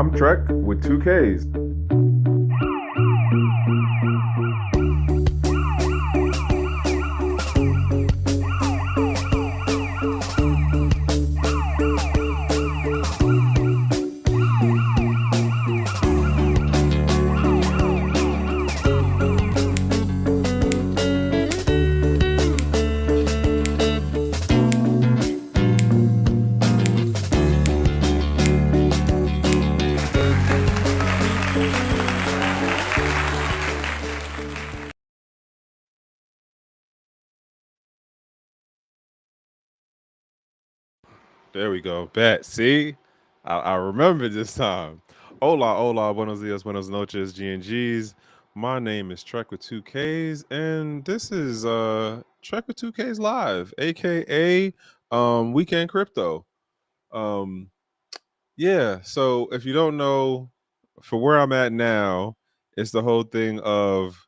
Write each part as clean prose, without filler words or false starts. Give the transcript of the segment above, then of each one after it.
I'm Trek with 2Ks. There we go. Bet. See, I remember this time. Hola, hola, buenos dias, buenos noches, GNGs. My name is Trek with 2Ks, and this is Trek with 2Ks Live, aka Weekend Crypto. Um, yeah. So if you don't know, for where I'm at now, it's the whole thing of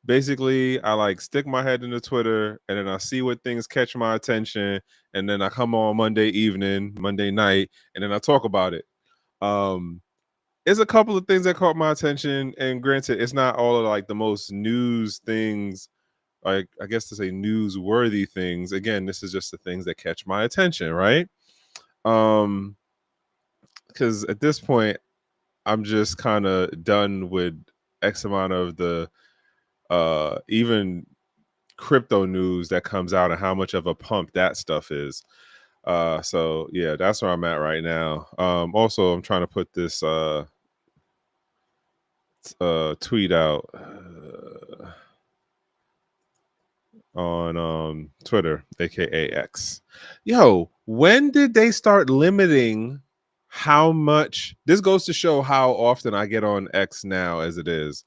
basically I like stick my head into Twitter and then I see what things catch my attention and then I come on Monday evening, Monday night, and then I talk about it. Um there's a couple of things that caught my attention, and granted, it's not all of like the most news things, like I guess to say newsworthy things. Again, this is just the things that catch my attention, right? Um because at this point I'm just kind of done with X amount of the even crypto news that comes out and how much of a pump that stuff is. So yeah, that's where I'm at right now. Also, I'm trying to put this tweet out on Twitter, aka X. Yo, when did they start limiting how much? This goes to show how often I get on X now, as it is.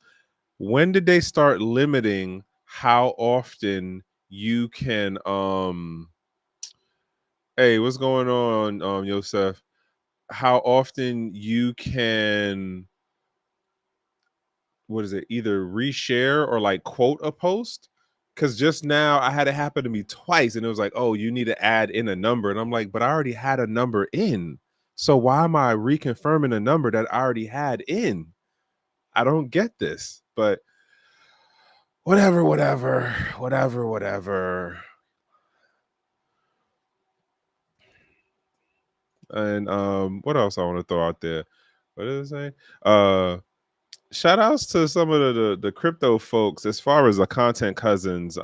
When did they start limiting how often you can hey, what's going on, Yosef? How often you can, what is it, either reshare or like quote a post? Because just now I had it happen to me twice, and it was like, oh, you need to add in a number, and I'm like, but I already had a number in, so why am I reconfirming a number that I already had in? I don't get this, but whatever. And what else I want to throw out there? What did it say? Shout outs to some of the crypto folks as far as the content cousins,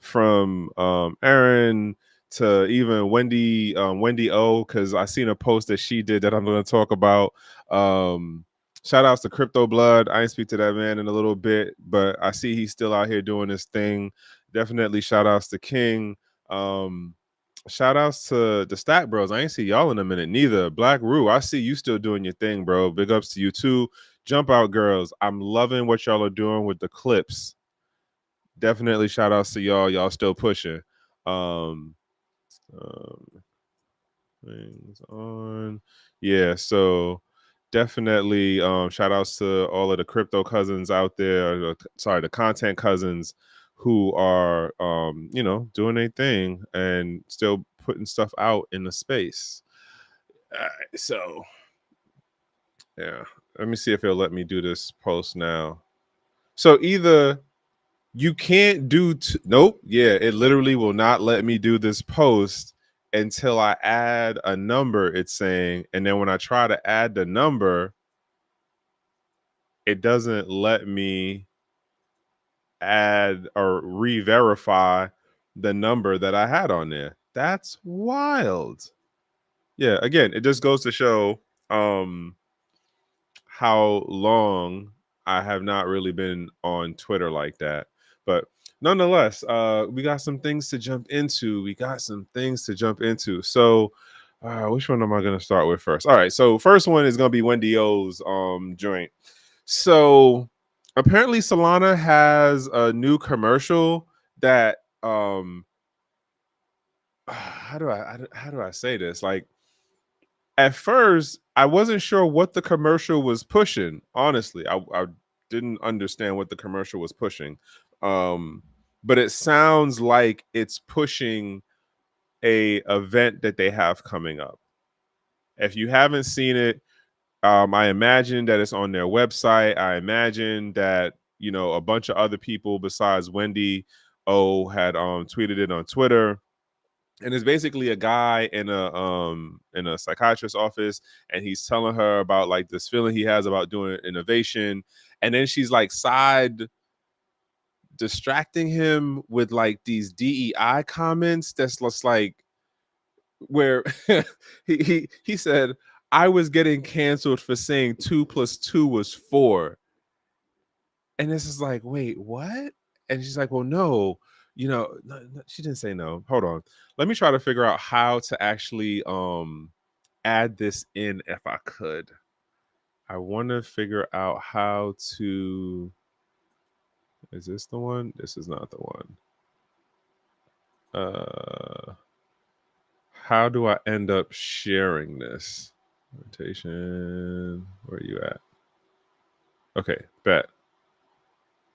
from Aaron to even Wendy O, because I seen a post that she did that I'm going to talk about. Shout outs to Crypto Blood. I ain't speak to that man in a little bit, but I see he's still out here doing his thing. Definitely shout outs to King. Shout outs to the Stat Bros. I ain't see y'all in a minute neither. Black Rue, I see you still doing your thing, bro. Big ups to you too. Jump Out Girls, I'm loving what y'all are doing with the clips. Definitely shout outs to y'all. Y'all still pushing. Um, um things on. Yeah, so definitely shout outs to all of the crypto cousins out there. Sorry, the content cousins who are doing their thing and still putting stuff out in the space. So yeah, let me see if it'll let me do this post now. So either you can't do nope, yeah, it literally will not let me do this post until I add a number, it's saying, and then when I try to add the number, it doesn't let me add or re-verify the number that I had on there. That's wild. Yeah, again, it just goes to show how long I have not really been on Twitter like that. But nonetheless, we got some things to jump into. So, which one am I going to start with first? All right. So, first one is going to be Wendy O's joint. So, apparently, Solana has a new commercial that how do I say this? Like, at first, I wasn't sure what the commercial was pushing. Honestly, I didn't understand what the commercial was pushing. But it sounds like it's pushing a event that they have coming up. If you haven't seen it, I imagine that it's on their website. I imagine that, you know, a bunch of other people besides Wendy O had tweeted it on Twitter. And it's basically a guy in a psychiatrist's office, and he's telling her about like this feeling he has about doing innovation. And then she's like side distracting him with like these DEI comments that's just like where he said, I was getting canceled for saying 2 + 2 was 4. And this is like, wait, what? And she's like, well, no, you know, no, she didn't say no. Hold on. Let me try to figure out how to actually add this in if I could. I want to figure out how to. Is this the one? This is not the one. How do I end up sharing this? Rotation. Where are you at? Okay, bet.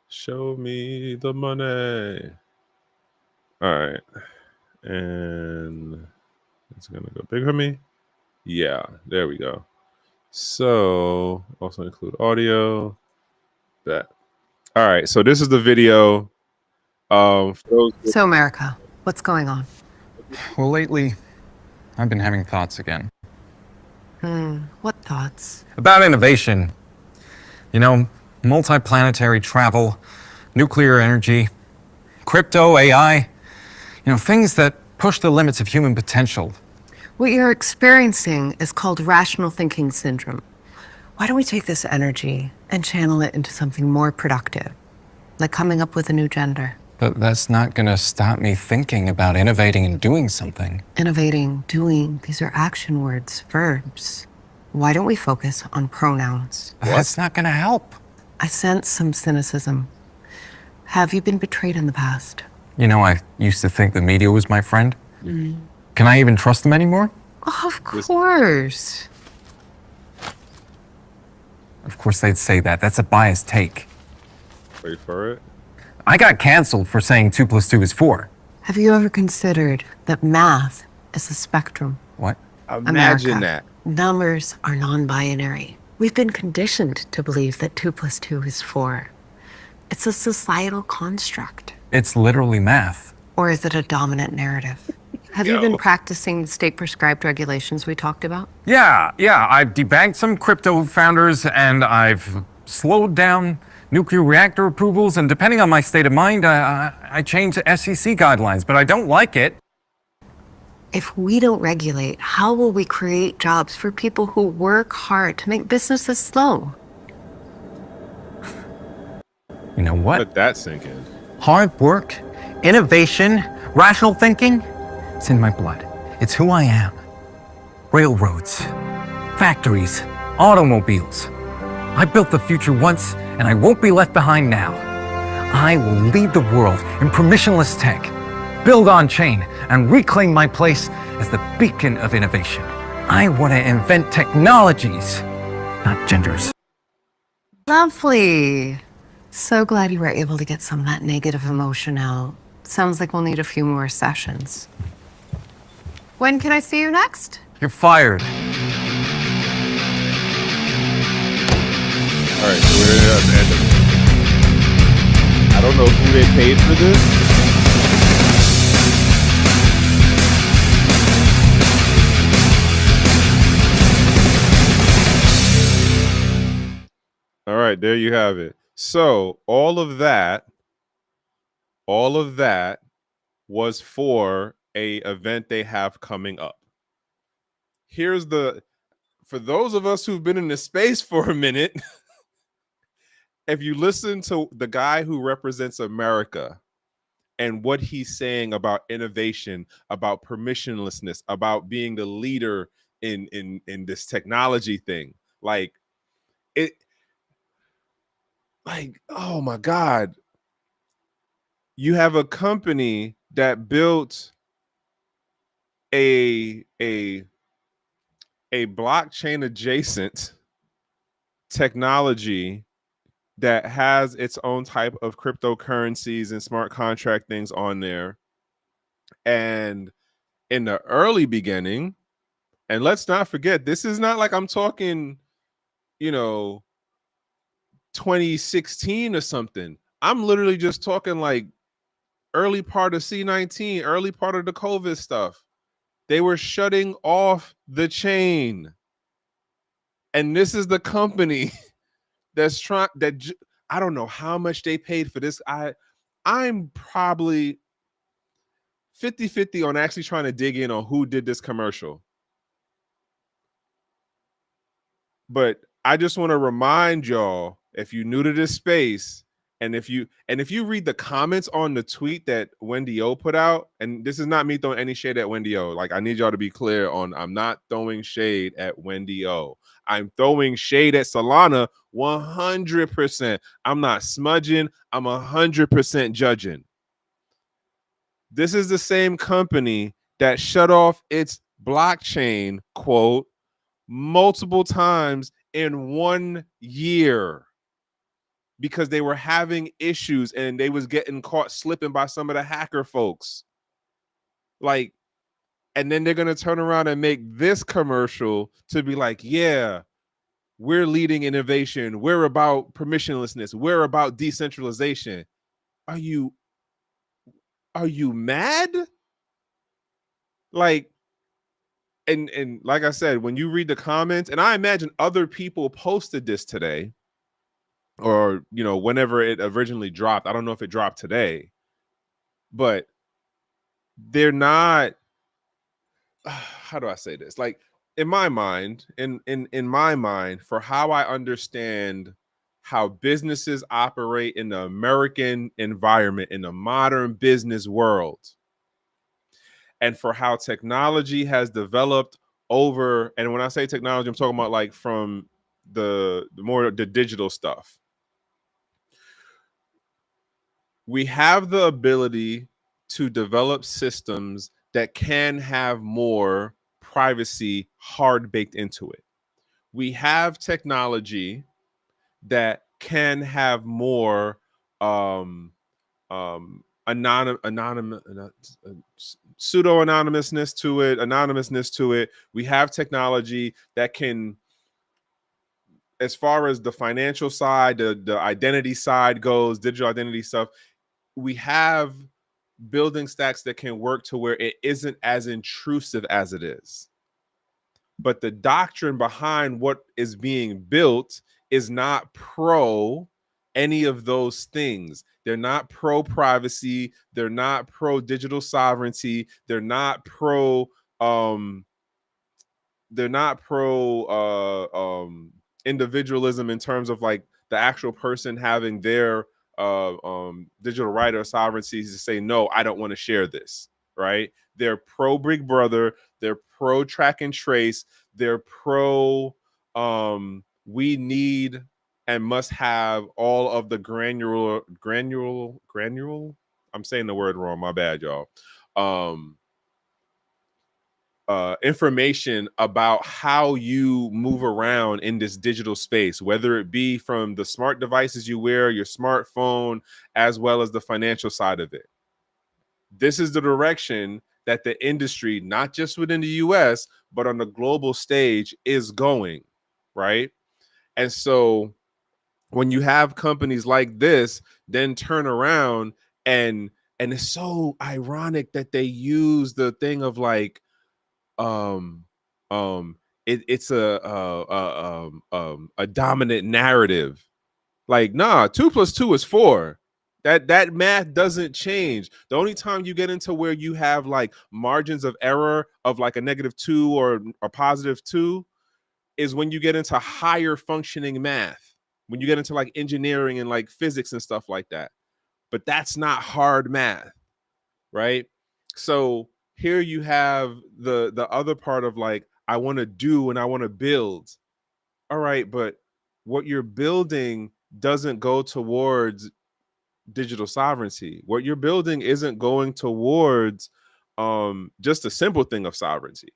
Show me the money. All right. And it's going to go big for me. Yeah, there we go. So also include audio. That. All right. So this is the video. So America, what's going on? Well, lately, I've been having thoughts again. What thoughts? About innovation. You know, multiplanetary travel, nuclear energy, crypto, AI. You know, things that push the limits of human potential. What you're experiencing is called rational thinking syndrome. Why don't we take this energy and channel it into something more productive, like coming up with a new gender? But that's not gonna stop me thinking about innovating and doing something. Innovating, doing, these are action words, verbs. Why don't we focus on pronouns? That's not gonna help. I sense some cynicism. Have you been betrayed in the past? You know, I used to think the media was my friend. Can I even trust them anymore? Of course. Of course they'd say that. That's a biased take. Wait for it. I got canceled for saying 2 + 2 is 4. Have you ever considered that math is a spectrum? What? Imagine America, that. Numbers are non-binary. We've been conditioned to believe that 2 + 2 is 4. It's a societal construct. It's literally math. Or is it a dominant narrative? Have you been practicing the state-prescribed regulations we talked about? Yeah, I've debanked some crypto founders and I've slowed down nuclear reactor approvals, and depending on my state of mind, I change the SEC guidelines, but I don't like it. If we don't regulate, how will we create jobs for people who work hard to make businesses slow? You know what? Let that sink in. Hard work, innovation, rational thinking, it's in my blood. It's who I am. Railroads, factories, automobiles. I built the future once, and I won't be left behind now. I will lead the world in permissionless tech, build on-chain, and reclaim my place as the beacon of innovation. I want to invent technologies, not genders. Lovely. So glad you were able to get some of that negative emotion out. Sounds like we'll need a few more sessions. When can I see you next? You're fired. All right, so we're at the end of it. I don't know who they paid for this. All right, there you have it. So all of that was for a event they have coming up. Here's for those of us who've been in this space for a minute, if you listen to the guy who represents America and what he's saying about innovation, about permissionlessness, about being the leader in this technology thing, like it, like, oh my God. You have a company that built a blockchain adjacent technology that has its own type of cryptocurrencies and smart contract things on there. And in the early beginning, and let's not forget, this is not like I'm talking you know, 2016 or something. I'm literally just talking like early part of C19, early part of the COVID stuff. They were shutting off the chain. And this is the company that's trying I don't know how much they paid for this. I'm probably 50-50 on actually trying to dig in on who did this commercial. But I just want to remind y'all, if you're new to this space, and if you read the comments on the tweet that Wendy O put out, and this is not me throwing any shade at Wendy O. Like, I need y'all to be clear on, I'm not throwing shade at Wendy O. I'm throwing shade at Solana 100%. I'm not smudging. I'm 100% judging. This is the same company that shut off its blockchain, quote, multiple times in 1 year because they were having issues and they was getting caught slipping by some of the hacker folks. Like, and then they're going to turn around and make this commercial to be like, yeah, we're leading innovation. We're about permissionlessness. We're about decentralization. Are you mad? Like, and like I said, when you read the comments, and I imagine other people posted this today, or whenever it originally dropped. I don't know if it dropped today, but they're not. How do I say this? Like, in my mind, in my mind, for how I understand how businesses operate in the American environment, in the modern business world, and for how technology has developed over. And when I say technology, I'm talking about like from the digital stuff. We have the ability to develop systems that can have more privacy hard baked into it. We have technology that can have more pseudo-anonymousness to it. We have technology that can, as far as the financial side, the identity side goes, digital identity stuff, we have building stacks that can work to where it isn't as intrusive as it is. But the doctrine behind what is being built is not pro any of those things. They're not pro privacy. They're not pro digital sovereignty. They're not pro individualism in terms of like the actual person having their digital right or sovereignty to say, no, I don't want to share this, right? They're pro Big Brother. They're pro track and trace. They're pro we need and must have all of the granular. I'm saying the word wrong. My bad, y'all. Information about how you move around in this digital space, whether it be from the smart devices you wear, your smartphone, as well as the financial side of it. This is the direction that the industry, not just within the US, but on the global stage, is going, right? And so when you have companies like this then turn around and it's so ironic that they use the thing of like, it's a dominant narrative. Like, nah, 2 + 2 is 4. That math doesn't change. The only time you get into where you have like margins of error of like a -2 or a +2 is when you get into higher functioning math, when you get into like engineering and like physics and stuff like that. But that's not hard math, right? So here you have the other part of like, I want to do and I want to build. All right, but what you're building doesn't go towards digital sovereignty. What you're building isn't going towards just a simple thing of sovereignty.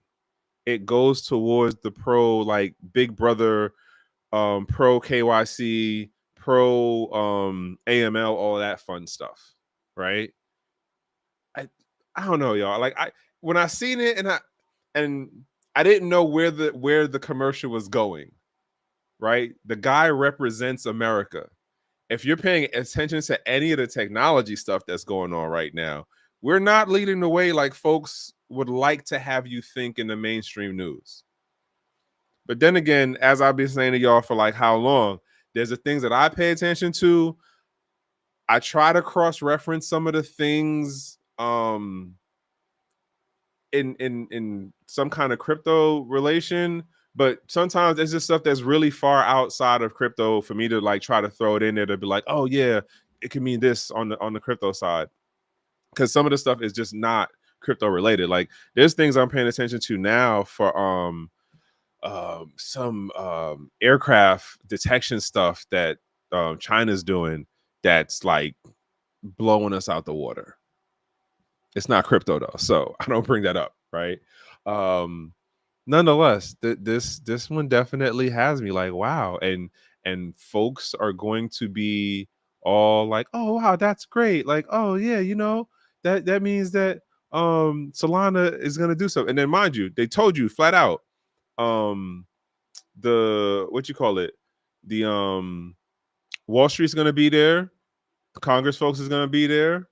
It goes towards the pro, like Big Brother, pro KYC, pro AML, all that fun stuff, right? I don't know, y'all. Like, when I seen it and I didn't know where the commercial was going, right? The guy represents America. If you're paying attention to any of the technology stuff that's going on right now, we're not leading the way like folks would like to have you think in the mainstream news. But then again, as I've been saying to y'all for like how long, there's the things that I pay attention to. I try to cross-reference some of the things in some kind of crypto relation, but sometimes it's just stuff that's really far outside of crypto for me to like try to throw it in there to be like, oh yeah, it can mean this on the crypto side. Because some of the stuff is just not crypto related. Like there's things I'm paying attention to now for some aircraft detection stuff that China's doing that's like blowing us out the water. It's not crypto though, so I don't bring that up, right? Nonetheless, this one definitely has me like, wow, and folks are going to be all like, oh wow, that's great. Like, oh yeah, you know, that means that Solana is gonna do something. And then mind you, they told you flat out, the what you call it, the Wall Street's gonna be there, Congress folks is gonna be there,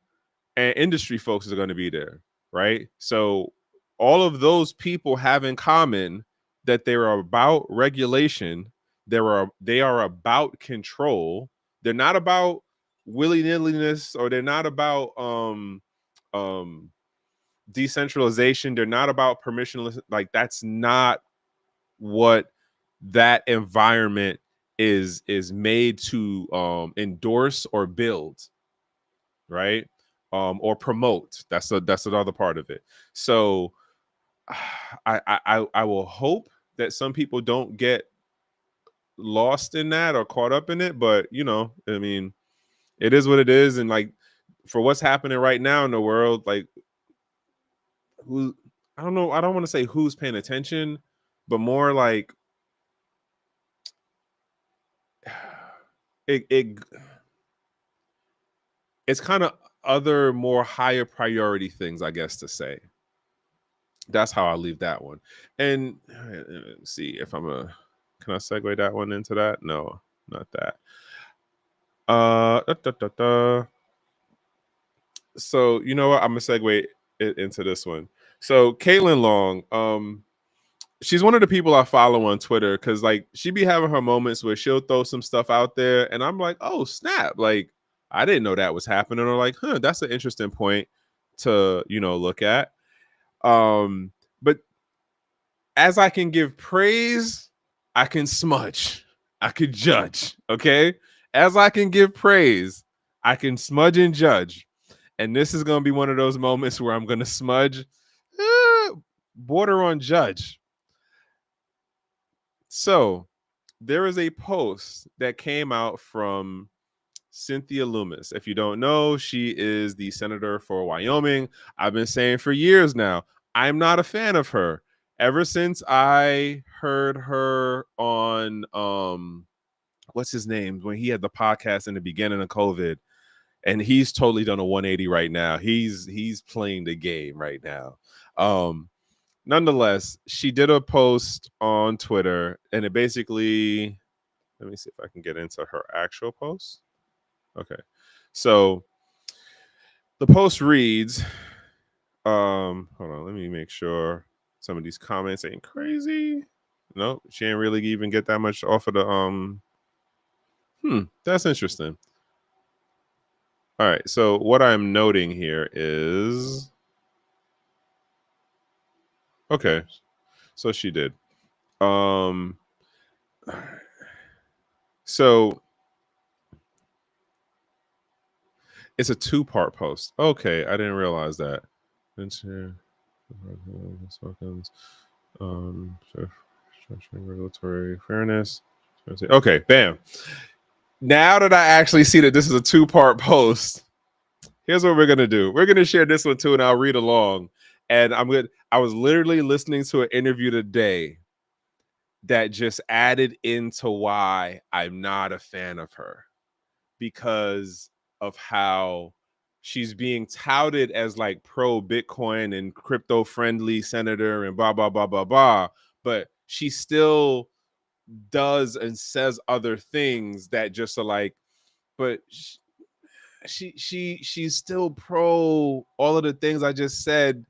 and industry folks are gonna be there, right? So all of those people have in common that they're about regulation, they are about control. They're not about willy-nilliness, or they're not about decentralization. They're not about permissionless. Like that's not what that environment is made to endorse or build, right? Or promote. That's another part of it. So I will hope that some people don't get lost in that or caught up in it, but you know, I mean, it is what it is. And like for what's happening right now in the world, like who, I don't know, I don't want to say who's paying attention, but more like it's kind of other more higher priority things, I guess, to say. That's how I'll leave that one. And let's see if can I segue that one into that? No, not that. So you know what? I'm gonna segue into this one. So Caitlin Long, she's one of the people I follow on Twitter because like she be having her moments where she'll throw some stuff out there, and I'm like, oh snap! Like I didn't know that was happening, or like, huh, that's an interesting point to look at. But as I can give praise, I can smudge. I could judge. Okay. As I can give praise, I can smudge and judge. And this is going to be one of those moments where I'm going to smudge, border on judge. So there is a post that came out from Cynthia Lummis. If you don't know, she is the senator for Wyoming. I've been saying for years now, I'm not a fan of her. Ever since I heard her on what's his name, when he had the podcast in the beginning of COVID, and he's totally done a 180 right now. He's playing the game right now. Nonetheless, she did a post on Twitter, and it basically, let me see if I can get into her actual post. Okay. So the post reads, hold on, let me make sure some of these comments ain't crazy. Nope, she ain't really even get that much off of the that's interesting. All right, so what I'm noting here is okay, so she did. So it's a 2-part post. Okay, I didn't realize that. Regulatory fairness. Okay, bam. Now that I actually see that this is a 2-part post, here's what we're gonna do. We're gonna share this one too, and I'll read along. And I was literally listening to an interview today that just added into why I'm not a fan of her, because of how she's being touted as like pro Bitcoin and crypto friendly senator and blah blah blah blah blah, but she's still does and says other things that just are like, but she's still pro all of the things I just said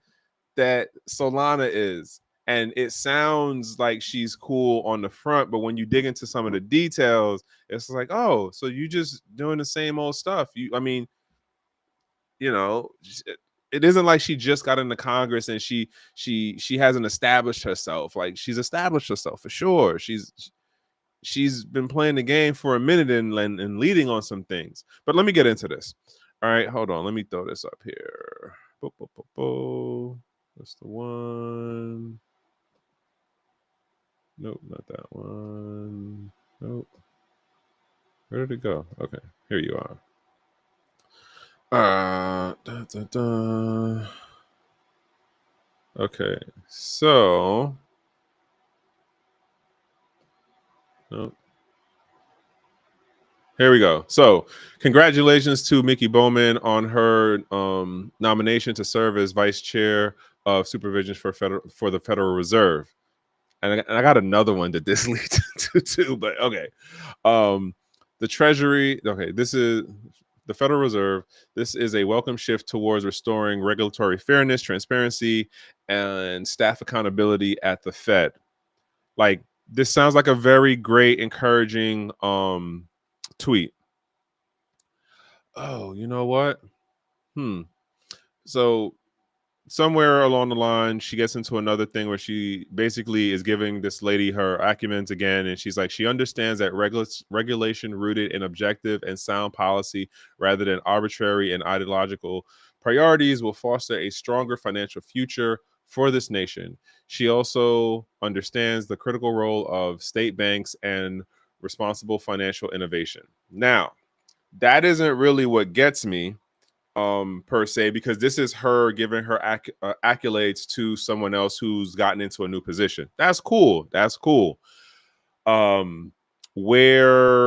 that Solana is. And it sounds like she's cool on the front, but when you dig into some of the details, it's like, oh, so you just doing the same old stuff. I mean, you know, it isn't like she just got into Congress and she hasn't established herself. Like, she's established herself for sure. She's been playing the game for a minute and leading on some things. But let me get into this. All right, hold on. Let me throw this up here. That's the one. Nope, not that one. Nope. Where did it go? Okay, here you are. Okay, so nope. Here we go. So, congratulations to Mickey Bowman on her nomination to serve as vice chair of supervision for the Federal Reserve. And I got another one that this leads to too, but okay. The Treasury, okay, this is the Federal Reserve. This is a welcome shift towards restoring regulatory fairness, transparency, and staff accountability at the Fed. Like, this sounds like a very great, encouraging tweet. Oh, you know what? So somewhere along the line, she gets into another thing where she basically is giving this lady her acumen again, and she's like, she understands that regulation rooted in objective and sound policy rather than arbitrary and ideological priorities will foster a stronger financial future for this nation. She also understands the critical role of state banks and responsible financial innovation. Now, that isn't really what gets me per se, because this is her giving her accolades to someone else who's gotten into a new position. That's cool. Where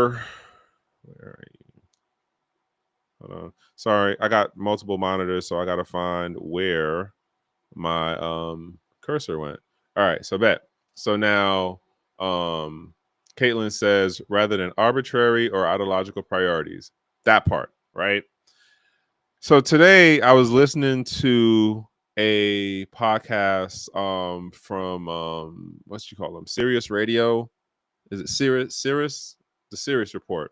are you? Hold on. Sorry, I got multiple monitors, so I gotta find where my cursor went. All right, so bet. So now Caitlin says, rather than arbitrary or ideological priorities. That part, right? So today I was listening to a podcast from what you call them, Sirius Radio. Is it Sirius? The Sirius Report.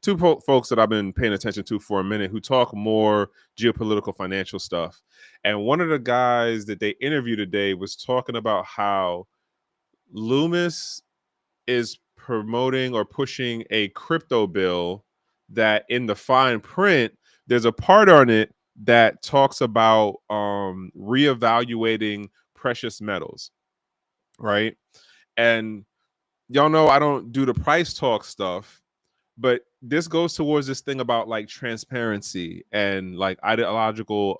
Two folks that I've been paying attention to for a minute who talk more geopolitical financial stuff. And one of the guys that they interviewed today was talking about how Loomis is promoting or pushing a crypto bill that in the fine print, there's a part on it that talks about reevaluating precious metals, right? And y'all know I don't do the price talk stuff, but this goes towards this thing about like transparency and like ideological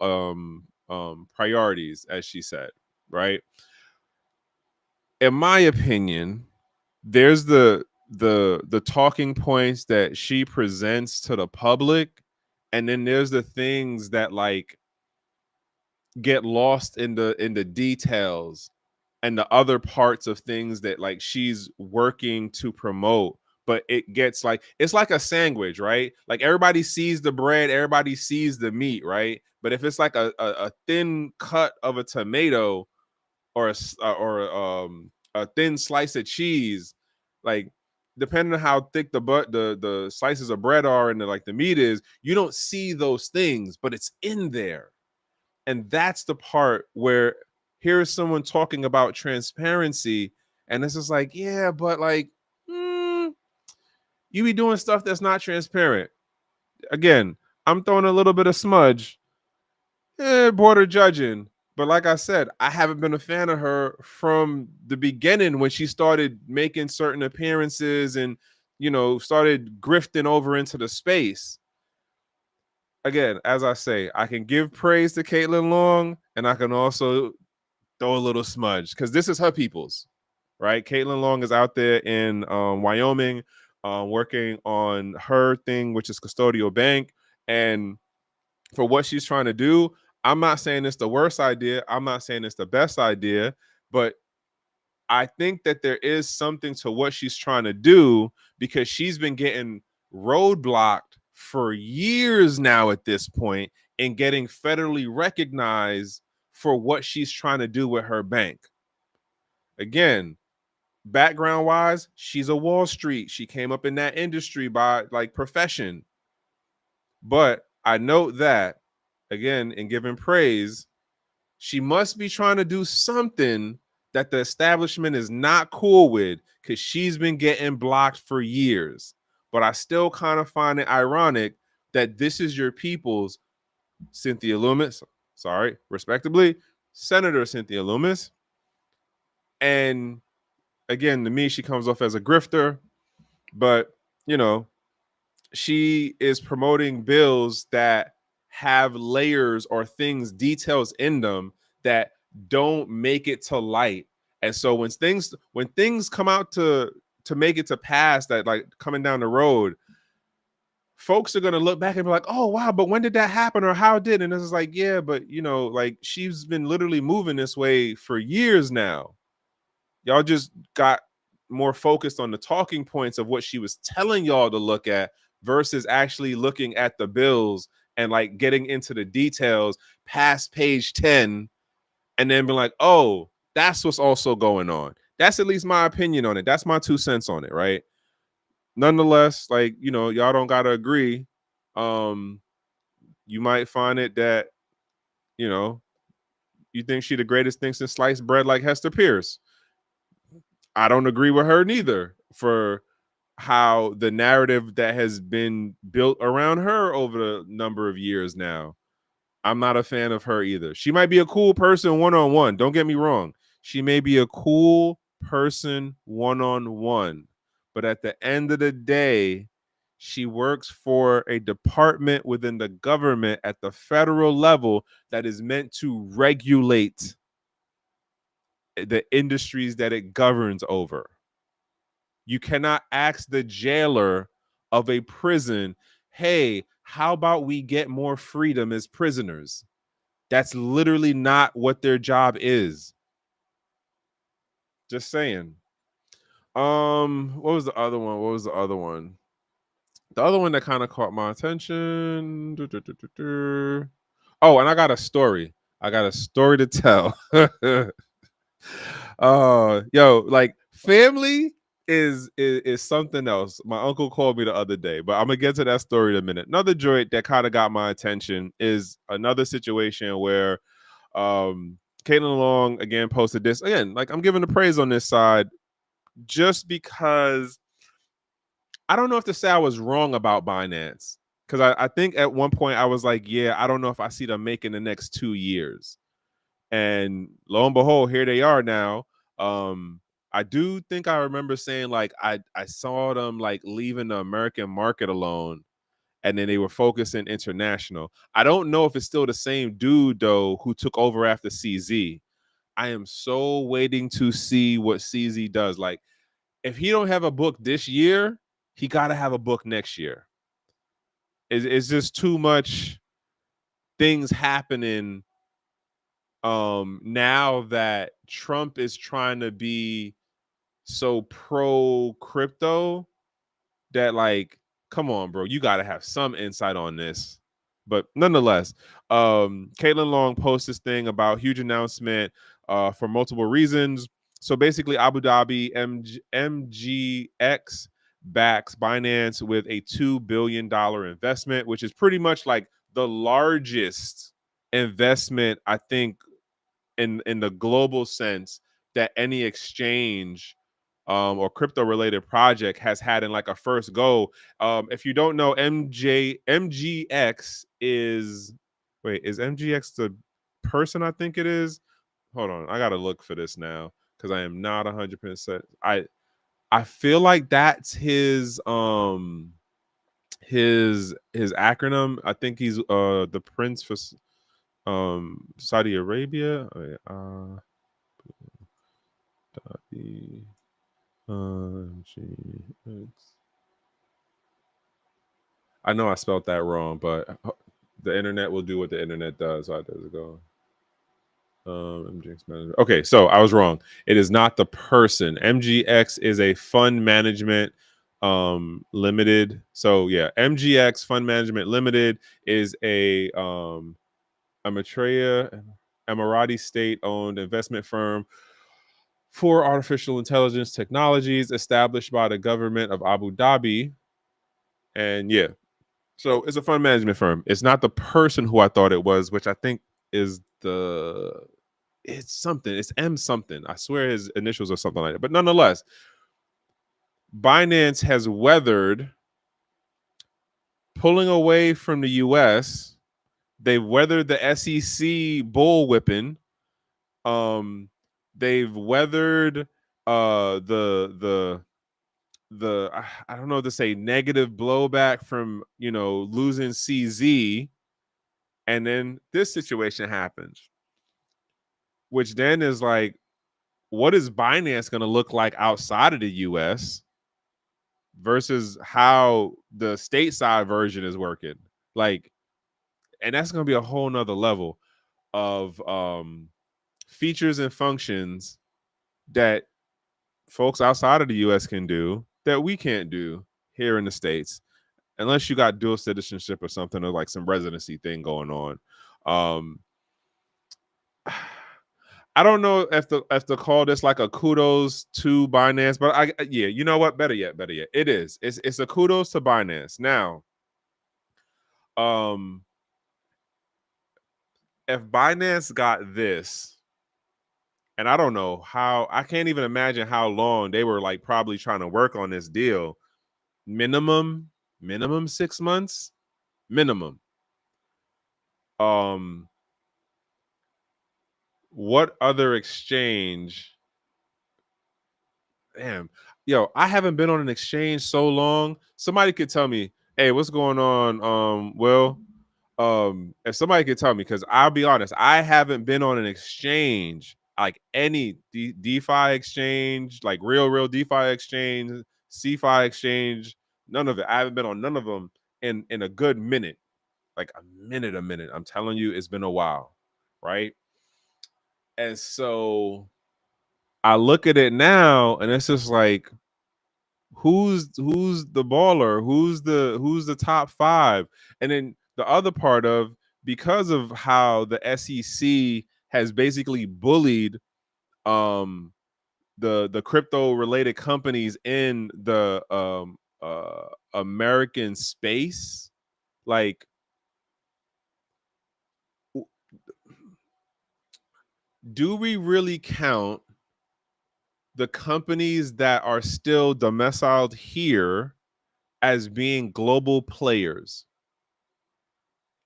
priorities, as she said, right? In my opinion, there's the talking points that she presents to the public, and then there's the things that like get lost in the details and the other parts of things that like she's working to promote. But it gets like, it's like a sandwich, right? Like, everybody sees the bread, everybody sees the meat, right? But if it's like a thin cut of a tomato or a thin slice of cheese, like, depending on how thick the slices of bread are and the meat is, you don't see those things, but it's in there. And that's the part where here's someone talking about transparency, and this is like, yeah, but like, you be doing stuff that's not transparent. Again, I'm throwing a little bit of smudge, border judging. But like I said, I haven't been a fan of her from the beginning when she started making certain appearances and, you know, started grifting over into the space. Again, as I say, I can give praise to Caitlin Long, and I can also throw a little smudge because this is her people's, right? Caitlin Long is out there in Wyoming working on her thing, which is custodial bank. And for what she's trying to do, I'm not saying it's the worst idea. I'm not saying it's the best idea, but I think that there is something to what she's trying to do, because she's been getting roadblocked for years now at this point and getting federally recognized for what she's trying to do with her bank. Again, background wise, she's a Wall Street. She came up in that industry by like profession. But I note that, again, in giving praise, she must be trying to do something that the establishment is not cool with, because she's been getting blocked for years. But I still kind of find it ironic that this is your people's Cynthia Loomis, respectably, Senator Cynthia Loomis. And again, to me, she comes off as a grifter, but she is promoting bills that have layers or details in them that don't make it to light. And so when things come out to make it to pass, that like coming down the road, folks are going to look back and be like, oh wow, but when did that happen, or how did? And it's like, yeah, but like she's been literally moving this way for years now. Y'all just got more focused on the talking points of what she was telling y'all to look at versus actually looking at the bills and like getting into the details past page 10 and then be like, oh, that's what's also going on. That's at least my opinion on it. That's my 2 cents on it, right? Nonetheless, like, y'all don't gotta agree. You might find it that, you think she the greatest thing since sliced bread like Hester Pierce. I don't agree with her neither for how the narrative that has been built around her over the number of years now. I'm not a fan of her either. She might be a cool person one-on-one. Don't get me wrong. She may be a cool person one-on-one. But at the end of the day, she works for a department within the government at the federal level that is meant to regulate the industries that it governs over. You cannot ask the jailer of a prison, hey, how about we get more freedom as prisoners? That's literally not what their job is. Just saying. What was the other one? The other one that kind of caught my attention. Oh, and I got a story. To tell. Like family is something else. My uncle called me the other day, but I'm gonna get to that story in a minute. Another joint that kind of got my attention is another situation where Caitlin Long again posted this. Again, like I'm giving the praise on this side just because I don't know if to say I was wrong about Binance, because I think at one point I was like, yeah, I don't know if I see them making the next 2 years. And lo and behold, here they are now. I do think I remember saying like I saw them like leaving the American market alone, and then they were focusing international. I don't know if it's still the same dude though who took over after CZ. I am so waiting to see what CZ does. Like, if he don't have a book this year, he got to have a book next year. It's just too much things happening now that Trump is trying to be so pro crypto that, like, come on, bro, you got to have some insight on this. But nonetheless, Caitlin Long posts this thing about huge announcement for multiple reasons. So basically, Abu Dhabi MGX backs Binance with a $2 billion investment, which is pretty much like the largest investment, I think, in the global sense that any exchange or crypto related project has had in like a first go. If you don't know, MGX is MGX the person I think it is? Hold on, I gotta look for this now because I am not 100%. I feel like that's his acronym. I think he's the prince for Saudi Arabia. I know I spelled that wrong, but the internet will do what the internet does. How does it go? MGX management. Okay, so I was wrong. It is not the person. MGX is a fund management limited. So yeah, MGX Fund Management Limited is a Emirati state-owned investment firm for artificial intelligence technologies established by the government of Abu Dhabi. And yeah, so it's a fund management firm. It's not the person who I thought it was, which I think is it's something. It's M something. I swear his initials or something like that. But nonetheless, Binance has weathered pulling away from the US. They've weathered the SEC bullwhipping. They've weathered the I don't know what to say, negative blowback from losing CZ, and then this situation happens, which then is like, what is Binance going to look like outside of the US versus how the stateside version is working? Like, and that's going to be a whole nother level of features and functions that folks outside of the US can do that we can't do here in the States, unless you got dual citizenship or something, or like some residency thing going on. I don't know if to call this like a kudos to Binance, but yeah, you know what? Better yet. It is. It's a kudos to Binance. Now, if Binance got this, and I don't know how, I can't even imagine how long they were like probably trying to work on this deal. Minimum 6 months, minimum. What other exchange? Damn, yo, I haven't been on an exchange so long. Somebody could tell me, hey, what's going on? Will, if somebody could tell me, because I'll be honest, I haven't been on an exchange, like any DeFi exchange, like real DeFi exchange, CeFi exchange, none of it. I haven't been on none of them in a good minute, like a minute. I'm telling you, it's been a while, right? And so I look at it now, and it's just like, who's the baller? Who's the top five? And then the other part of, because of how the SEC has basically bullied the crypto related companies in the American space, like, do we really count the companies that are still domiciled here as being global players?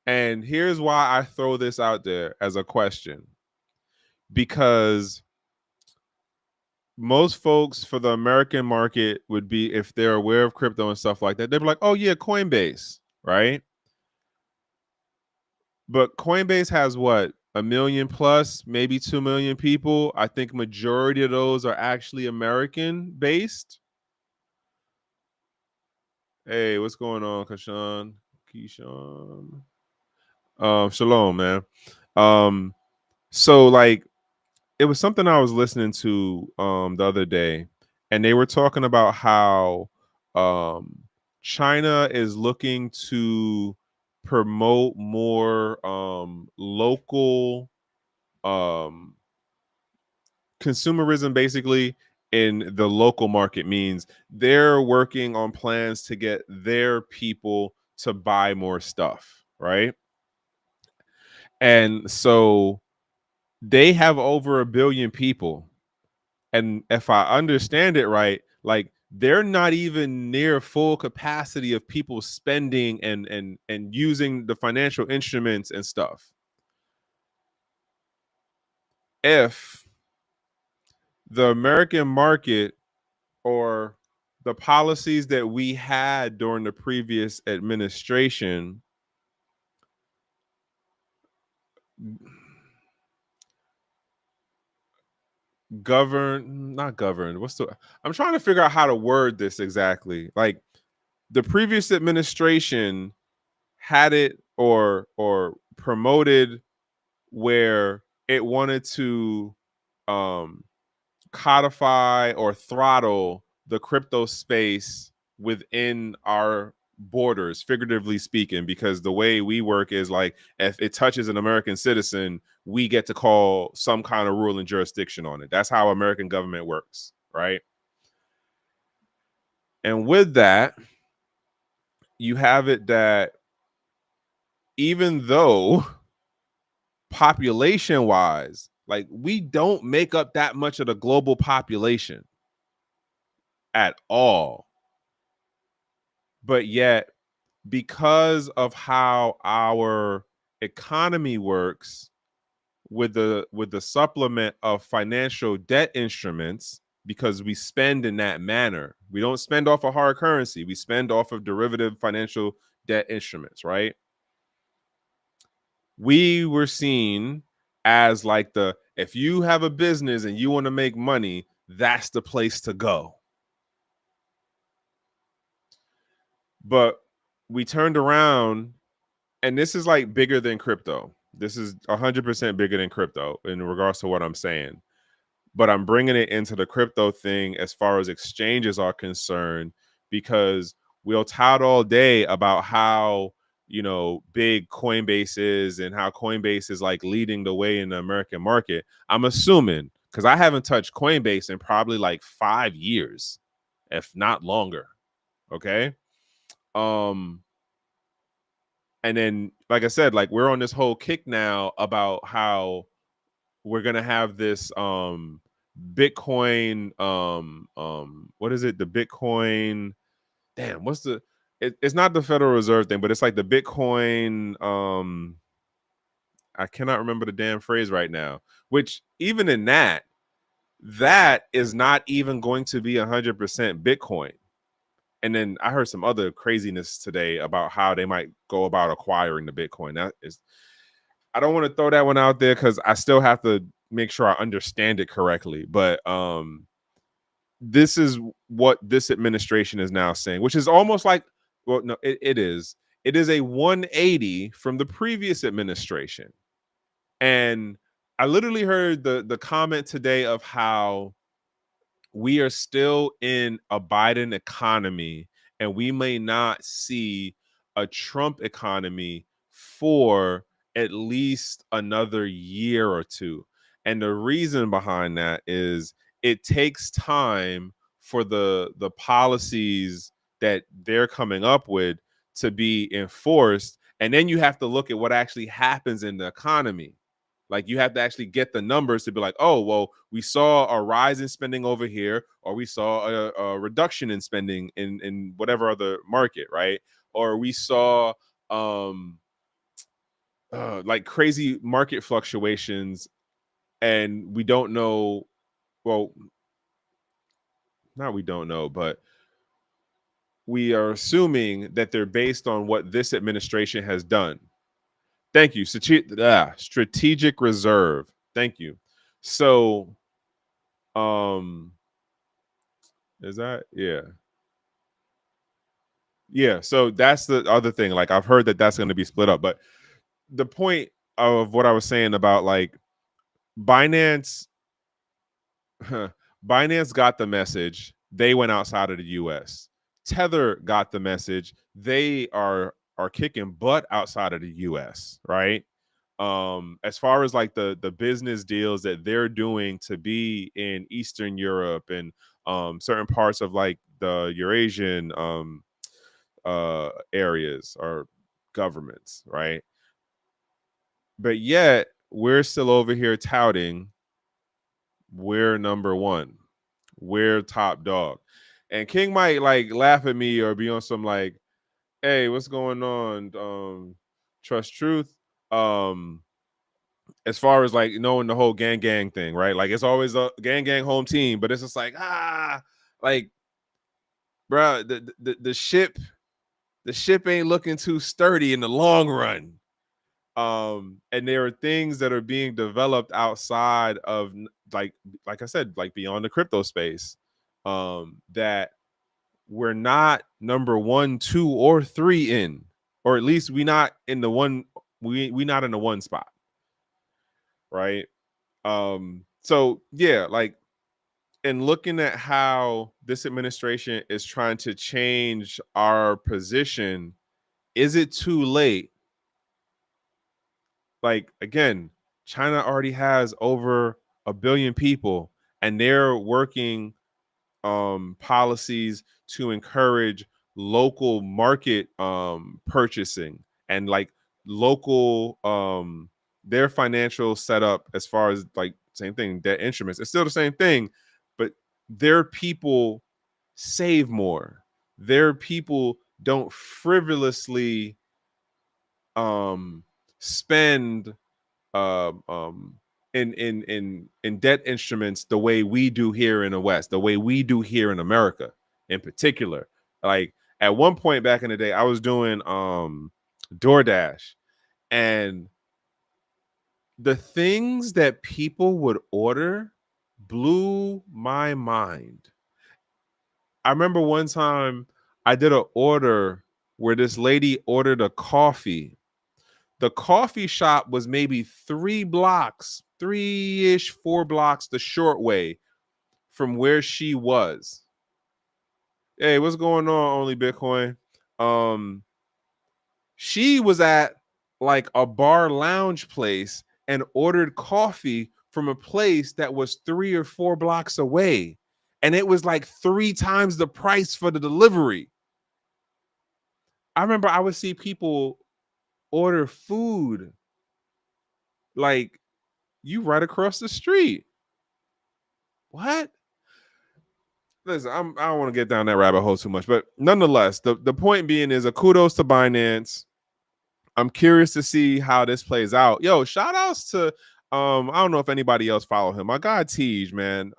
And here's why I throw this out there as a question. Because most folks for the American market would be, if they're aware of crypto and stuff like that, they'd be like, oh yeah, Coinbase, right? But Coinbase has what, 1 million plus, maybe 2 million people. I think majority of those are actually American based. Hey, what's going on, Keyshawn? Shalom, man. So like, it was something I was listening to the other day, and they were talking about how China is looking to promote more local consumerism, basically, in the local market. Means they're working on plans to get their people to buy more stuff, right? And so they have over 1 billion people. And if I understand it right, like, they're not even near full capacity of people spending and using the financial instruments and stuff. If the American market, or the policies that we had during the previous administration, not governed, I'm trying to figure out how to word this exactly. Like, the previous administration had it or promoted where it wanted to codify or throttle the crypto space within our borders, figuratively speaking, because the way we work is like if it touches an American citizen, we get to call some kind of rule and jurisdiction on it. That's how American government works, right? And with that, you have it that even though population wise, like we don't make up that much of the global population at all, but yet because of how our economy works with the supplement of financial debt instruments, because we spend in that manner, we don't spend off of hard currency, we spend off of derivative financial debt instruments, right? We were seen as like the, if you have a business and you want to make money, that's the place to go. But we turned around, and this is like bigger than crypto. This is 100% bigger than crypto in regards to what I'm saying. But I'm bringing it into the crypto thing as far as exchanges are concerned, because we'll tout all day about how, you know, big Coinbase is and how Coinbase is like leading the way in the American market. I'm assuming, because I haven't touched Coinbase in probably like 5 years, if not longer. Okay. And then, like I said, like we're on this whole kick now about how we're gonna have this Bitcoin what is it? The Bitcoin, damn, what's the it's not the Federal Reserve thing, but it's like the Bitcoin I cannot remember the damn phrase right now, which even in that is not even going to be 100% Bitcoin. And then I heard some other craziness today about how they might go about acquiring the Bitcoin. That is, I don't want to throw that one out there because I still have to make sure I understand it correctly. But this is what this administration is now saying, which is almost like, well, no, it is. It is a 180 from the previous administration. And I literally heard the comment today of how we are still in a Biden economy and we may not see a Trump economy for at least another year or two. And the reason behind that is it takes time for the policies that they're coming up with to be enforced. And then you have to look at what actually happens in the economy. Like you have to actually get the numbers to be like, oh, well, we saw a rise in spending over here, or we saw a reduction in spending in whatever other market, right? Or we saw like crazy market fluctuations, and we don't know. Well, not we don't know, but we are assuming that they're based on what this administration has done. Thank you. Strategic reserve. Thank you. So, is that, yeah. So that's the other thing. Like I've heard that that's going to be split up, but the point of what I was saying about like Binance, Binance got the message. They went outside of the U.S. Tether got the message. They are kicking butt outside of the U.S. Right. As far as like the business deals that they're doing to be in Eastern Europe and certain parts of like the Eurasian areas or governments, right? But yet we're still over here touting we're number one, we're top dog. And King might like laugh at me or be on some like, hey, what's going on? Trust truth. As far as like knowing the whole gang thing, right? Like it's always a gang home team, but it's just like, like, bro, the ship ain't looking too sturdy in the long run. And there are things that are being developed outside of like I said, like beyond the crypto space, that we're not number 1, 2, or 3 in, or at least we not in the one, we not in the one spot, right? So yeah, like, and looking at how this administration is trying to change our position, is it too late? Like, again, China already has over 1 billion people, and they're working policies to encourage local market purchasing and like local their financial setup as far as like same thing, debt instruments. It's still the same thing, but their people save more. Their people don't frivolously spend um, um, in debt instruments the way we do here in the West, the way we do here in America, in particular. Like at one point back in the day, I was doing DoorDash, and the things that people would order blew my mind. I remember one time I did an order where this lady ordered a coffee. The coffee shop was maybe 3 blocks, 3-ish, 4 blocks the short way from where she was. Hey, what's going on, Only Bitcoin? She was at like a bar lounge place and ordered coffee from a place that was 3 or 4 blocks away. And it was like 3 times the price for the delivery. I remember I would see people order food like you right across the street. What? Listen, I don't want to get down that rabbit hole too much, but nonetheless, the point being is a kudos to Binance. I'm curious to see how this plays out. Yo, shout outs to I don't know if anybody else follow him. My guy Tej, man.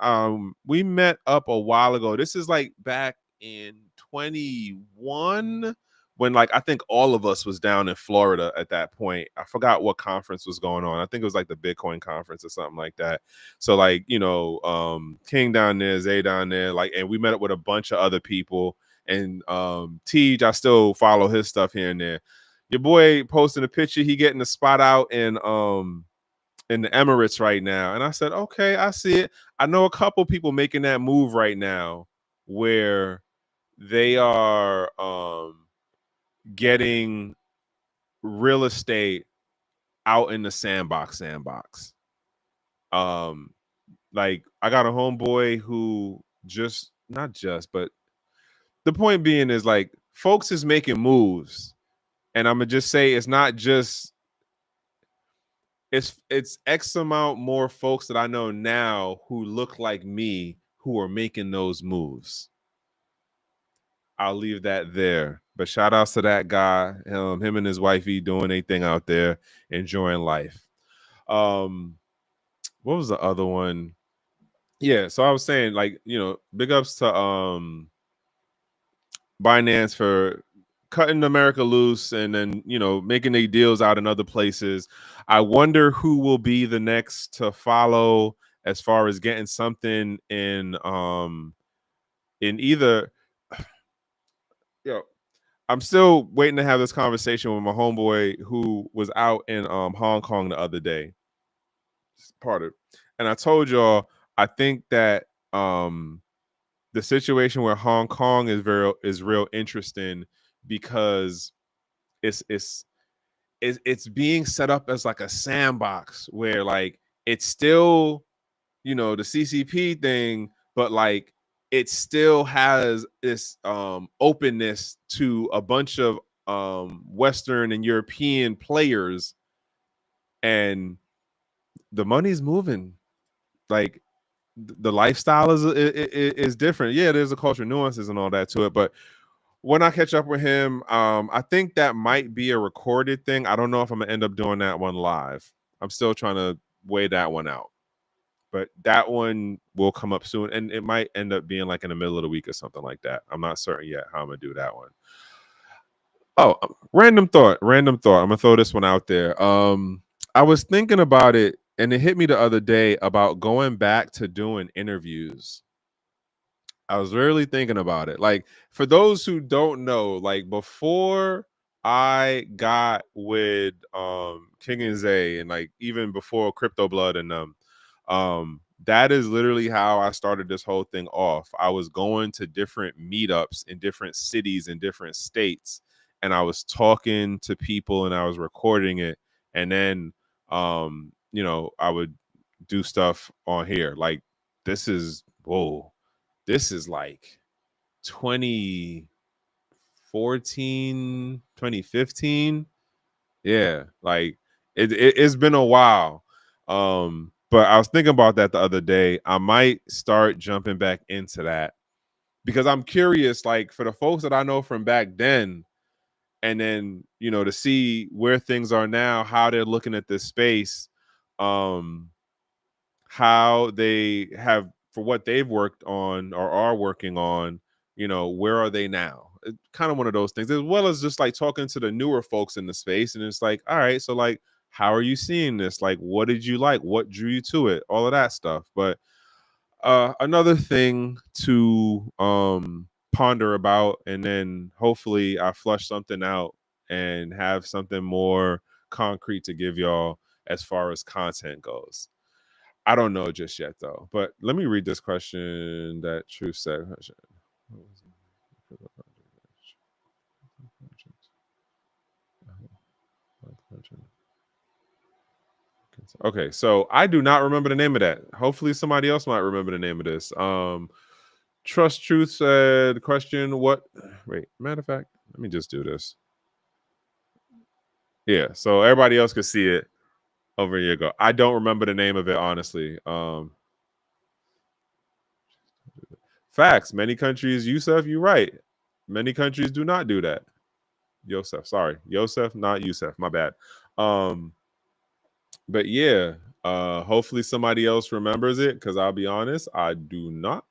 We met up a while ago. This is like back in 21 when like I think all of us was down in Florida at that point. I forgot what conference was going on. I think it was like the Bitcoin conference or something like that. So like, King down there, Zay down there, like, and we met up with a bunch of other people. And Tej, I still follow his stuff here and there. Your boy posting a picture, he getting the spot out in the Emirates right now. And I said, okay, I see it. I know a couple people making that move right now where they are getting real estate out in the sandbox. Like I got a homeboy who but the point being is like folks is making moves. And I'm gonna just say it's not just it's X amount more folks that I know now who look like me who are making those moves. I'll leave that there. But shout outs to that guy, him and his wifey doing their thing out there, enjoying life. What was the other one? Yeah, so I was saying, like, big ups to Binance for cutting America loose and then, making their deals out in other places. I wonder who will be the next to follow as far as getting something in either. I'm still waiting to have this conversation with my homeboy who was out in Hong Kong the other day. And I told y'all I think that the situation where Hong Kong is real interesting because it's being set up as like a sandbox where like it's still the CCP thing, but like it still has this openness to a bunch of Western and European players, and the money's moving. Like the lifestyle is different. Yeah, there's a cultural nuances and all that to it, but when I catch up with him, I think that might be a recorded thing. I don't know if I'm gonna end up doing that one live. I'm still trying to weigh that one out, but that one will come up soon, and it might end up being like in the middle of the week or something like that. I'm not certain yet how I'm gonna do that one. Oh, random thought. I'm gonna throw this one out there. I was thinking about it, and it hit me the other day about going back to doing interviews. I was really thinking about it. Like, for those who don't know, like before I got with King and Zay, and like even before Crypto Blood and them, That is literally how I started this whole thing off. I was going to different meetups in different cities in different states, and I was talking to people and I was recording it, and then I would do stuff on here. Like this is like 2014, 2015. Yeah, like it's been a while. But I was thinking about that the other day. I might start jumping back into that because I'm curious, like for the folks that I know from back then, and then to see where things are now, how they're looking at this space, how they have for what they've worked on or are working on, where are they now? Kind of one of those things, as well as just like talking to the newer folks in the space. And it's like, all right, so like, how are you seeing this? Like, what did you like? What drew you to it? All of that stuff. But another thing to ponder about, and then hopefully I flush something out and have something more concrete to give y'all as far as content goes. I don't know just yet, though. But let me read this question that Truth said. Okay, so I do not remember the name of that. Hopefully somebody else might remember the name of this. Trust Truth said, question, what? Wait, matter of fact, let me just do this. Yeah, so everybody else could see it over a year ago. I don't remember the name of it, honestly. Facts. Many countries, Yusuf, you're right. Many countries do not do that. Yosef, sorry. Yosef, not Yusuf. My bad. But yeah, hopefully somebody else remembers it, because I'll be honest, I do not.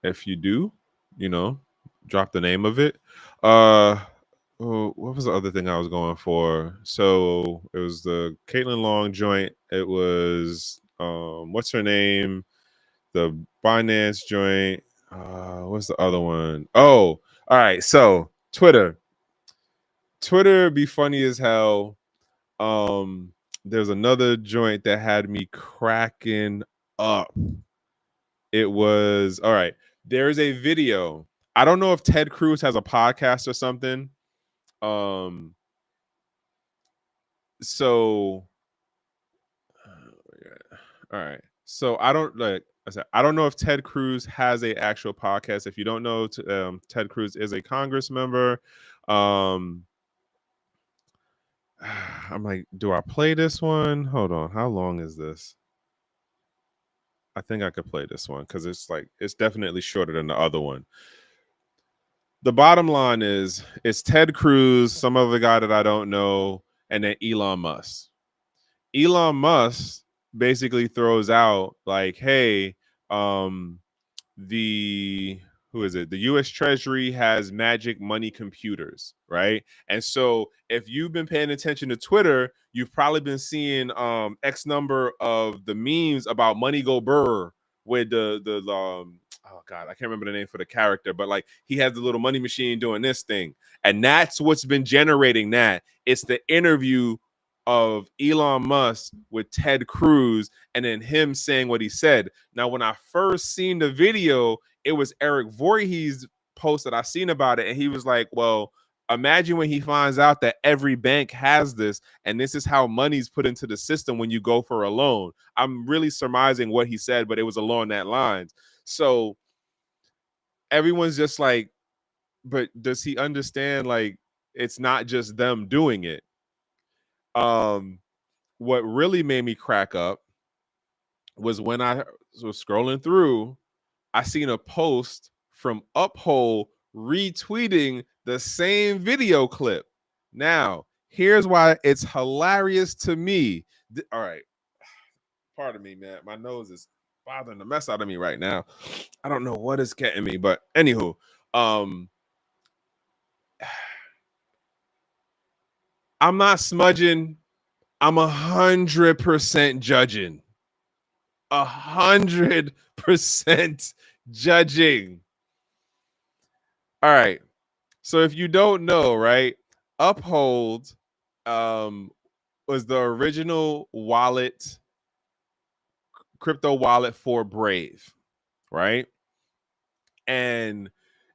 If you do, drop the name of it. What was the other thing I was going for? So it was the Caitlin Long joint. It was what's her name? The Binance joint. What's the other one? Oh, all right. So Twitter be funny as hell. There's another joint that had me cracking up. It was all right. There is a video. I don't know if Ted Cruz has a podcast or something. So all right. So I don't I don't know if Ted Cruz has a actual podcast. If you don't know, Ted Cruz is a Congress member. I'm like, do I play this one? Hold on. How long is this? I think I could play this one because it's definitely shorter than the other one. The bottom line is it's Ted Cruz, some other guy that I don't know, and then Elon Musk. Elon Musk basically throws out like, hey, the U.S. Treasury has magic money computers, right? And so if you've been paying attention to Twitter, you've probably been seeing X number of the memes about Money Go Burr with the oh god, I can't remember the name for the character, but like he has the little money machine doing this thing, and that's what's been generating that. It's the interview of Elon Musk with Ted Cruz, and then him saying what he said. Now, when I first seen the video, it was Eric Voorhees' post that I seen about it, and he was like, well, imagine when he finds out that every bank has this, and this is how money's put into the system when you go for a loan. I'm really surmising what he said, but it was along that lines. So everyone's just like, but does he understand, like, it's not just them doing it? What really made me crack up was when I was scrolling through, I seen a post from Uphold retweeting the same video clip. Now, here's why it's hilarious to me. All right. Pardon me, man. My nose is bothering the mess out of me right now. I don't know what is getting me, but anywho, I'm not smudging. I'm 100% judging. 100% judging. All right. So if you don't know, right, Uphold was the original wallet, crypto wallet for Brave, right? And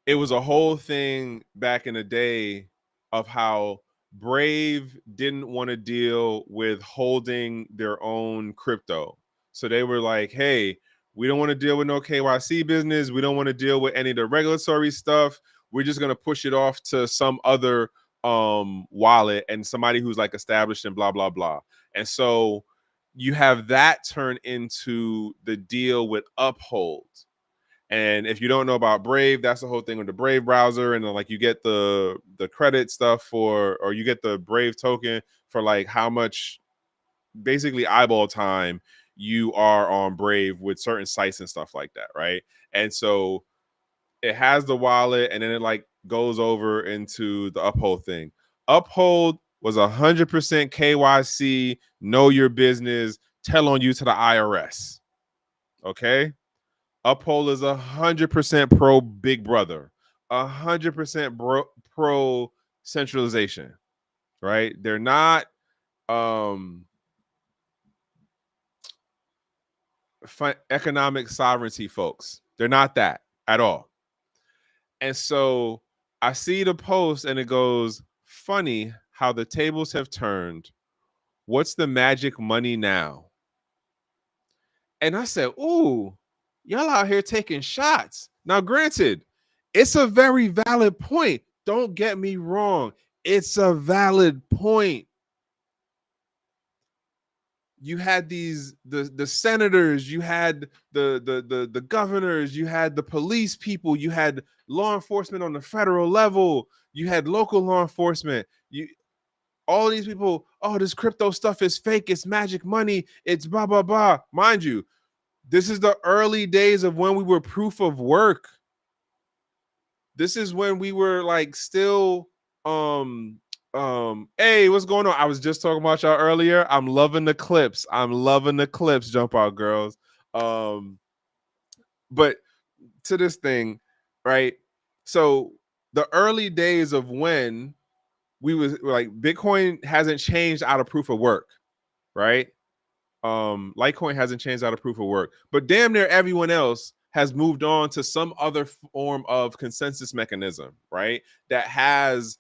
it was a whole thing back in the day of how Brave didn't want to deal with holding their own crypto. So they were like, hey, we don't want to deal with no KYC business. We don't want to deal with any of the regulatory stuff. We're just going to push it off to some other wallet and somebody who's like established and blah, blah, blah. And so you have that turn into the deal with Uphold. And if you don't know about Brave, that's the whole thing with the Brave browser, and then, like, you get the credit stuff for, or you get the Brave token for like how much basically eyeball time you are on Brave with certain sites and stuff like that, right? And so it has the wallet, and then it like goes over into the Uphold thing. Uphold was 100% KYC, know your business, tell on you to the IRS. Okay. Uphold is 100% pro Big Brother, 100% pro centralization, right? They're not economic sovereignty folks. They're not that at all. And so I see the post and it goes, funny how the tables have turned. What's the magic money now? And I said, ooh, y'all out here taking shots. Now, granted, it's a very valid point. Don't get me wrong. It's a valid point. You had these the senators, you had the governors, you had the police people, you had law enforcement on the federal level, you had local law enforcement. All these people, oh, this crypto stuff is fake, it's magic money, it's blah blah blah. Mind you, this is the early days of when we were proof of work. This is when we were like still hey, what's going on? I was just talking about y'all earlier. I'm loving the clips. Jump out, girls. But to this thing, right? So the early days of when we was like, Bitcoin hasn't changed out of proof of work, right? Litecoin hasn't changed out of proof of work, but damn near everyone else has moved on to some other form of consensus mechanism, right? That has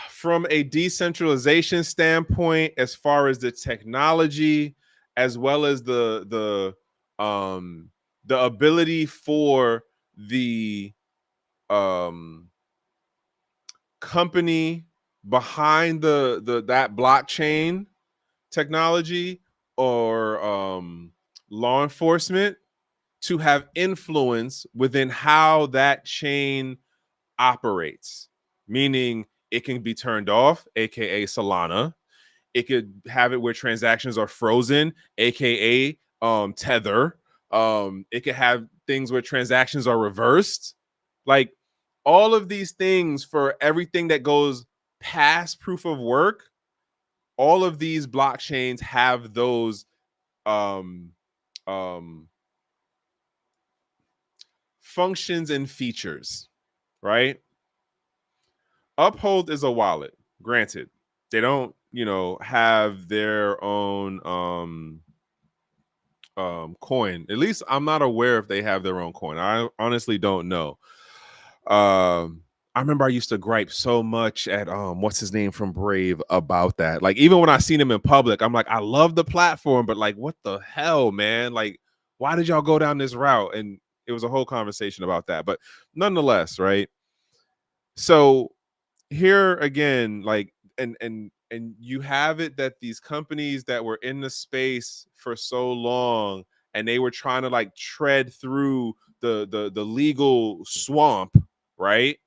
from a decentralization standpoint, as far as the technology, as well as the ability for the company behind that blockchain technology or law enforcement to have influence within how that chain operates, meaning it can be turned off, aka Solana. It could have it where transactions are frozen, aka Tether. It could have things where transactions are reversed. Like all of these things for everything that goes past proof of work, all of these blockchains have those functions and features, right? Uphold is a wallet. Granted, they don't, have their own coin. At least I'm not aware if they have their own coin. I honestly don't know. I remember I used to gripe so much at what's his name from Brave about that. Like even when I seen him in public, I'm like, I love the platform, but like, what the hell, man? Like, why did y'all go down this route? And it was a whole conversation about that. But nonetheless, right? So here again, like, and you have it that these companies that were in the space for so long and they were trying to like tread through the the swamp, right?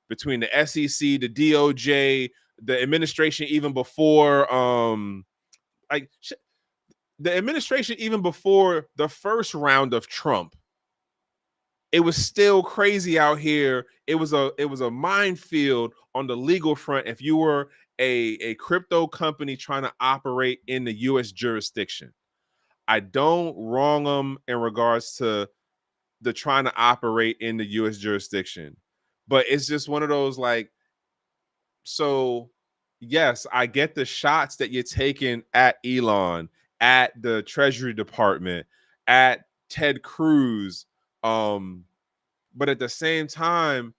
Between the SEC, the DOJ, the administration, even before the administration, even before the first round of Trump, it was still crazy out here. It was a minefield on the legal front if you were a crypto company trying to operate in the U.S. jurisdiction. I don't wrong them in regards to the trying to operate in the U.S. jurisdiction, but it's just one of those like, so yes, I get the shots that you're taking at Elon, at the Treasury Department, at Ted Cruz. But at the same time,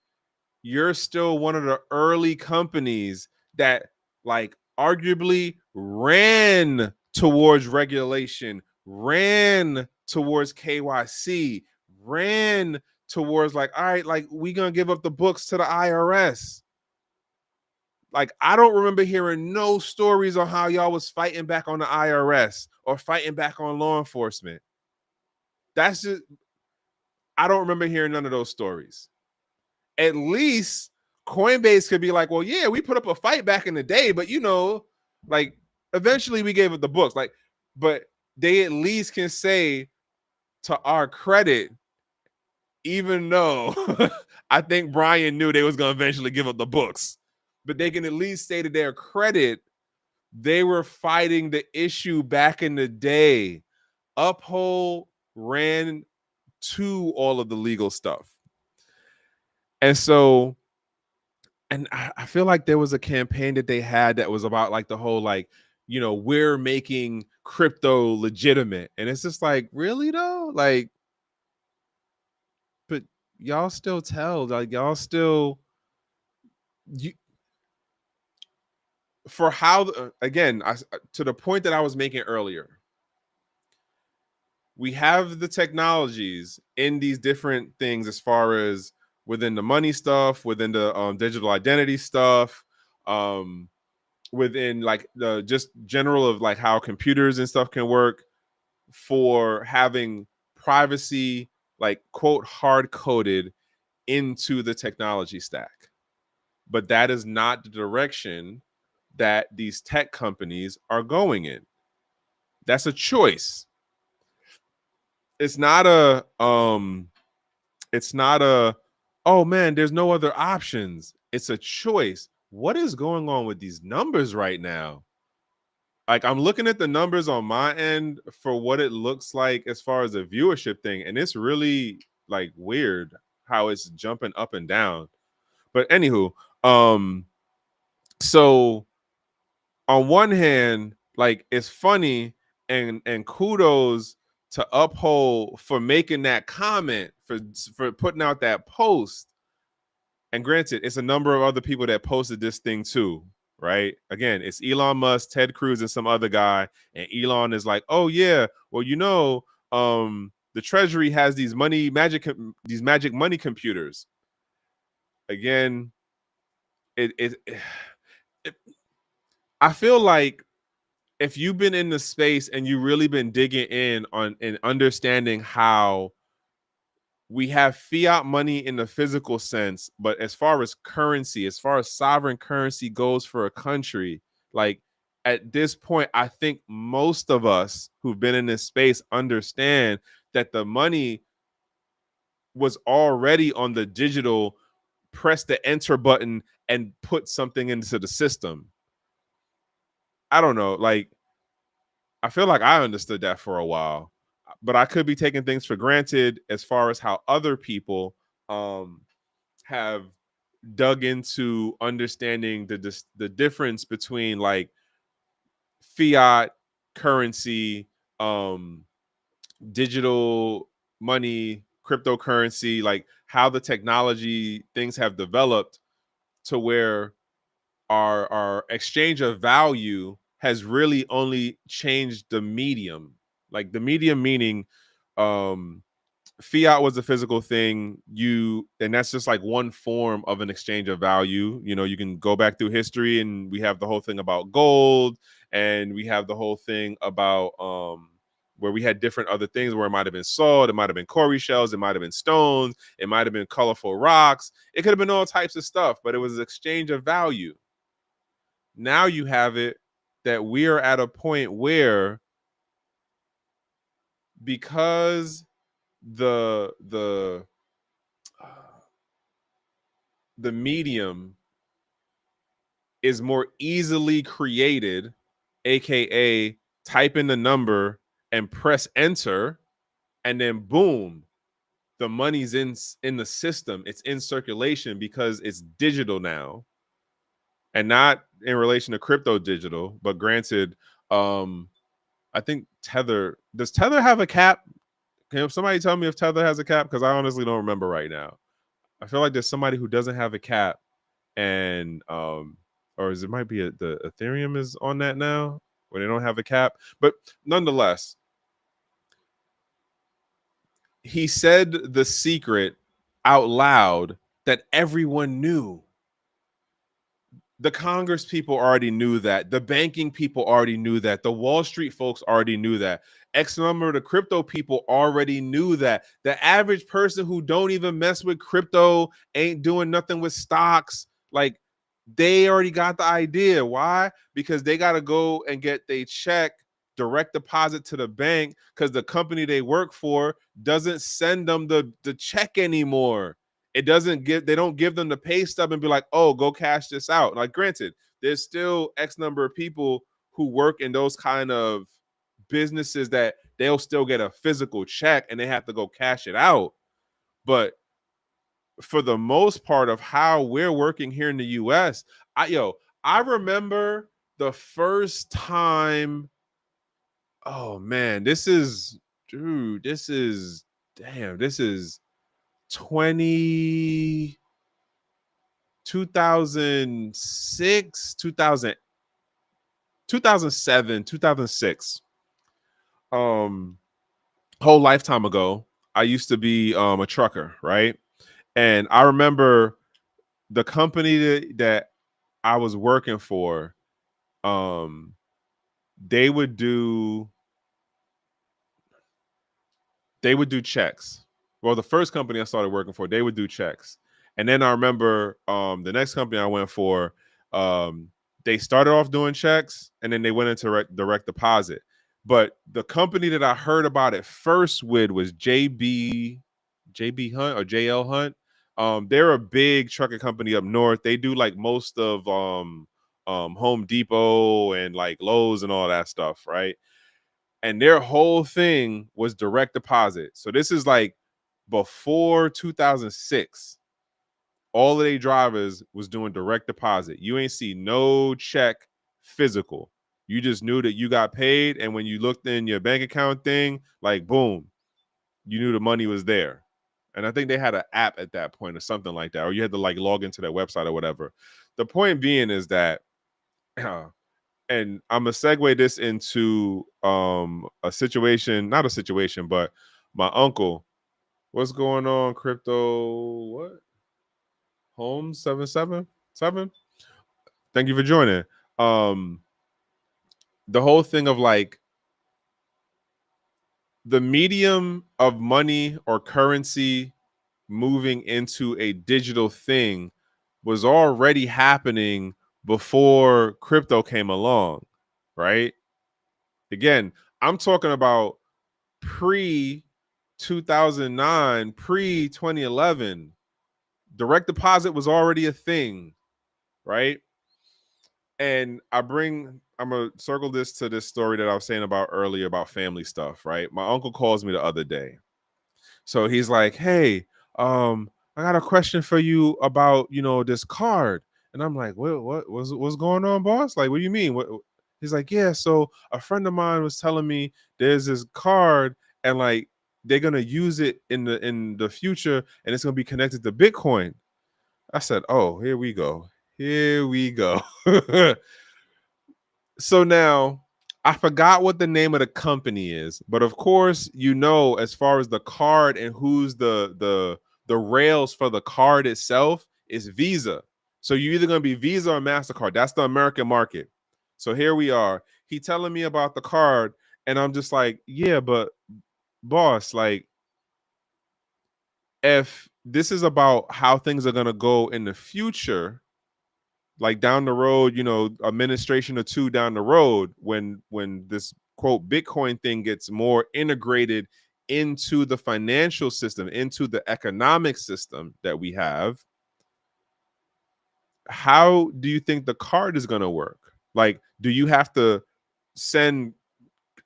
you're still one of the early companies that like arguably ran towards regulation, ran towards KYC, ran towards like, all right, like we gonna give up the books to the IRS. Like, I don't remember hearing no stories on how y'all was fighting back on the IRS or fighting back on law enforcement. That's just, I don't remember hearing none of those stories. At least Coinbase could be like, well, yeah, we put up a fight back in the day, but you know, like eventually we gave it the books. Like, but they at least can say to our credit, even though I think Brian knew they was gonna eventually give up the books, but they can at least say to their credit, they were fighting the issue back in the day. Uphold ran to all of the legal stuff. And so, and I feel like there was a campaign that they had that was about like the whole, like, you know, we're making crypto legitimate. And it's just like, really though? Like, but y'all still tell, like, y'all still, you, for how, again, to the point that I was making earlier, we have the technologies in these different things as far as within the money stuff, within the digital identity stuff, within like the just general of like how computers and stuff can work, for having privacy like quote hard coded into the technology stack. But that is not the direction that these tech companies are going in. That's a choice. It's not a oh man, there's no other options. It's a choice. What is going on with these numbers right now? Like, I'm looking at the numbers on my end for what it looks like as far as a viewership thing, and it's really like weird how it's jumping up and down. But anywho, so on one hand, like, it's funny and kudos to Uphold for making that comment, for putting out that post. And granted, it's a number of other people that posted this thing too, right? Again, it's Elon Musk, Ted Cruz, and some other guy. And Elon is like, oh yeah, well, you know, the Treasury has these magic money computers. Again, it I feel like if you've been in the space and you really been digging in on and understanding how we have fiat money in the physical sense, but as far as currency, as far as sovereign currency goes for a country, like at this point, I think most of us who've been in this space understand that the money was already on the digital, press the enter button and put something into the system. I don't know, like, I feel like I understood that for a while, but I could be taking things for granted as far as how other people have dug into understanding the difference between like fiat currency, digital money, cryptocurrency, like how the technology things have developed to where our exchange of value has really only changed the medium. Like the medium meaning fiat was a physical thing, and that's just like one form of an exchange of value. You know, you can go back through history and we have the whole thing about gold, and we have the whole thing about where we had different other things where it might have been salt, it might have been cowrie shells, it might have been stones, it might have been colorful rocks, it could have been all types of stuff, but it was an exchange of value. Now you have it that we are at a point where, because the medium is more easily created, aka type in the number and press enter, and then boom, the money's in the system, it's in circulation because it's digital now. and not in relation to crypto digital, but granted, I think does Tether have a cap? Can somebody tell me if Tether has a cap? Because I honestly don't remember right now. I feel like there's somebody who doesn't have a cap, and or it might be the Ethereum is on that now where they don't have a cap. But nonetheless, he said the secret out loud that everyone knew. The Congress people already knew that. The banking people already knew that. The Wall Street folks already knew that. X number of the crypto people already knew that. The average person who don't even mess with crypto, ain't doing nothing with stocks, like they already got the idea. Why? Because they got to go and get their check direct deposit to the bank because the company they work for doesn't send them the check anymore. They don't give them the pay stub and be like, oh, go cash this out. Like, granted, there's still X number of people who work in those kind of businesses that they'll still get a physical check and they have to go cash it out. But for the most part of how we're working here in the US, I remember the first time. Oh man, this is 20 2006, 2007, 2006. Whole lifetime ago, I used to be a trucker, right? And I remember the company that I was working for, they would do checks. Well, the first company I started working for, they would do checks. And then I remember the next company I went for, they started off doing checks and then they went into direct deposit. But the company that I heard about it first with was JB Hunt or JL Hunt. They're a big trucking company up north. They do like most of Home Depot and like Lowe's and all that stuff, right? And their whole thing was direct deposit. So this is like before 2006. All of their drivers was doing direct deposit. You ain't see no check physical. You just knew that you got paid, and when you looked in your bank account thing, like boom, you knew the money was there. And I think they had an app at that point or something like that, or you had to like log into their website or whatever. The point being is that and I'm gonna segue this into a situation, not a situation, but my uncle. What's going on, crypto? What? Home 777? Thank you for joining. The whole thing of like the medium of money or currency moving into a digital thing was already happening before crypto came along, right? Again, I'm talking about pre 2009, pre 2011. Direct deposit was already a thing, right? And I'm gonna circle this to this story that I was saying about earlier about family stuff, right? My uncle calls me the other day. So he's like, hey, I got a question for you about, this card. And I'm like, what's going on, boss? Like, what do you mean? What? He's like, yeah, so a friend of mine was telling me there's this card and like they're gonna use it in the future and it's gonna be connected to Bitcoin. I said, oh, here we go. Here we go. So now I forgot what the name of the company is, but of course, as far as the card and who's the rails for the card itself is Visa. So you're either going to be Visa or MasterCard. That's the American market. So here we are. He telling me about the card, and I'm just like, yeah, but boss, like, if this is about how things are going to go in the future, like down the road, administration or two down the road, when this quote Bitcoin thing gets more integrated into the financial system, into the economic system that we have, how do you think the card is going to work? Like, do you have to send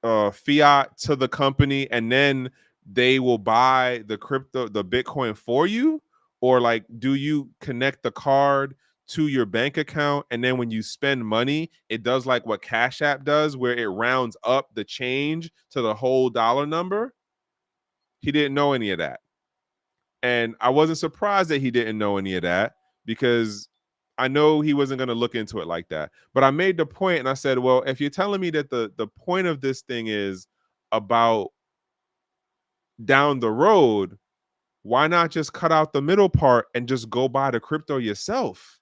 fiat to the company and then they will buy the Bitcoin for you? Or like, do you connect the card to your bank account, and then when you spend money, it does like what Cash App does, where it rounds up the change to the whole dollar number. He didn't know any of that. And I wasn't surprised that he didn't know any of that, because I know he wasn't going to look into it like that. But I made the point and I said, well, if you're telling me that the point of this thing is about down the road, why not just cut out the middle part and just go buy the crypto yourself?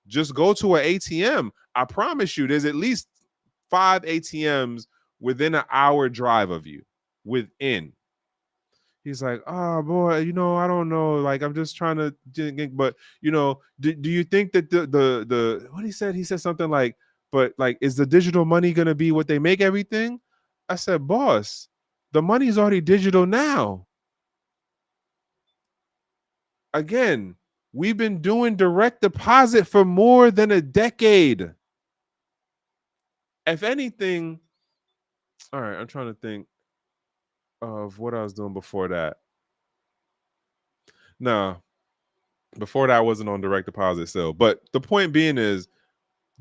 Just go to an ATM. I promise you, there's at least 5 ATMs within an hour drive of you. Within. He's like, oh boy, I don't know. Like, I'm just trying to think, but do you think that the what he said? He said something like, but like, is the digital money gonna be what they make everything? I said, boss, the money's already digital now. Again, we've been doing direct deposit for more than a decade. If anything, all right, I'm trying to think of what I was doing before that. No, before that I wasn't on direct deposit still. But the point being is,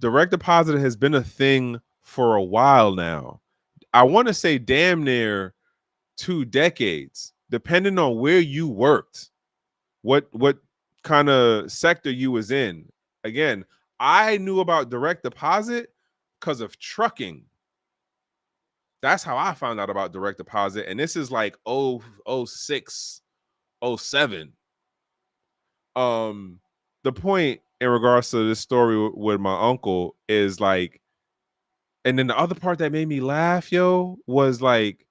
direct deposit has been a thing for a while now. I want to say damn near 2 decades, depending on where you worked, what kind of sector you was in. Again, I knew about direct deposit because of trucking. That's how I found out about direct deposit. And this is like 06, 07. The point in regards to this story with my uncle is like, and then the other part that made me laugh, yo, was like,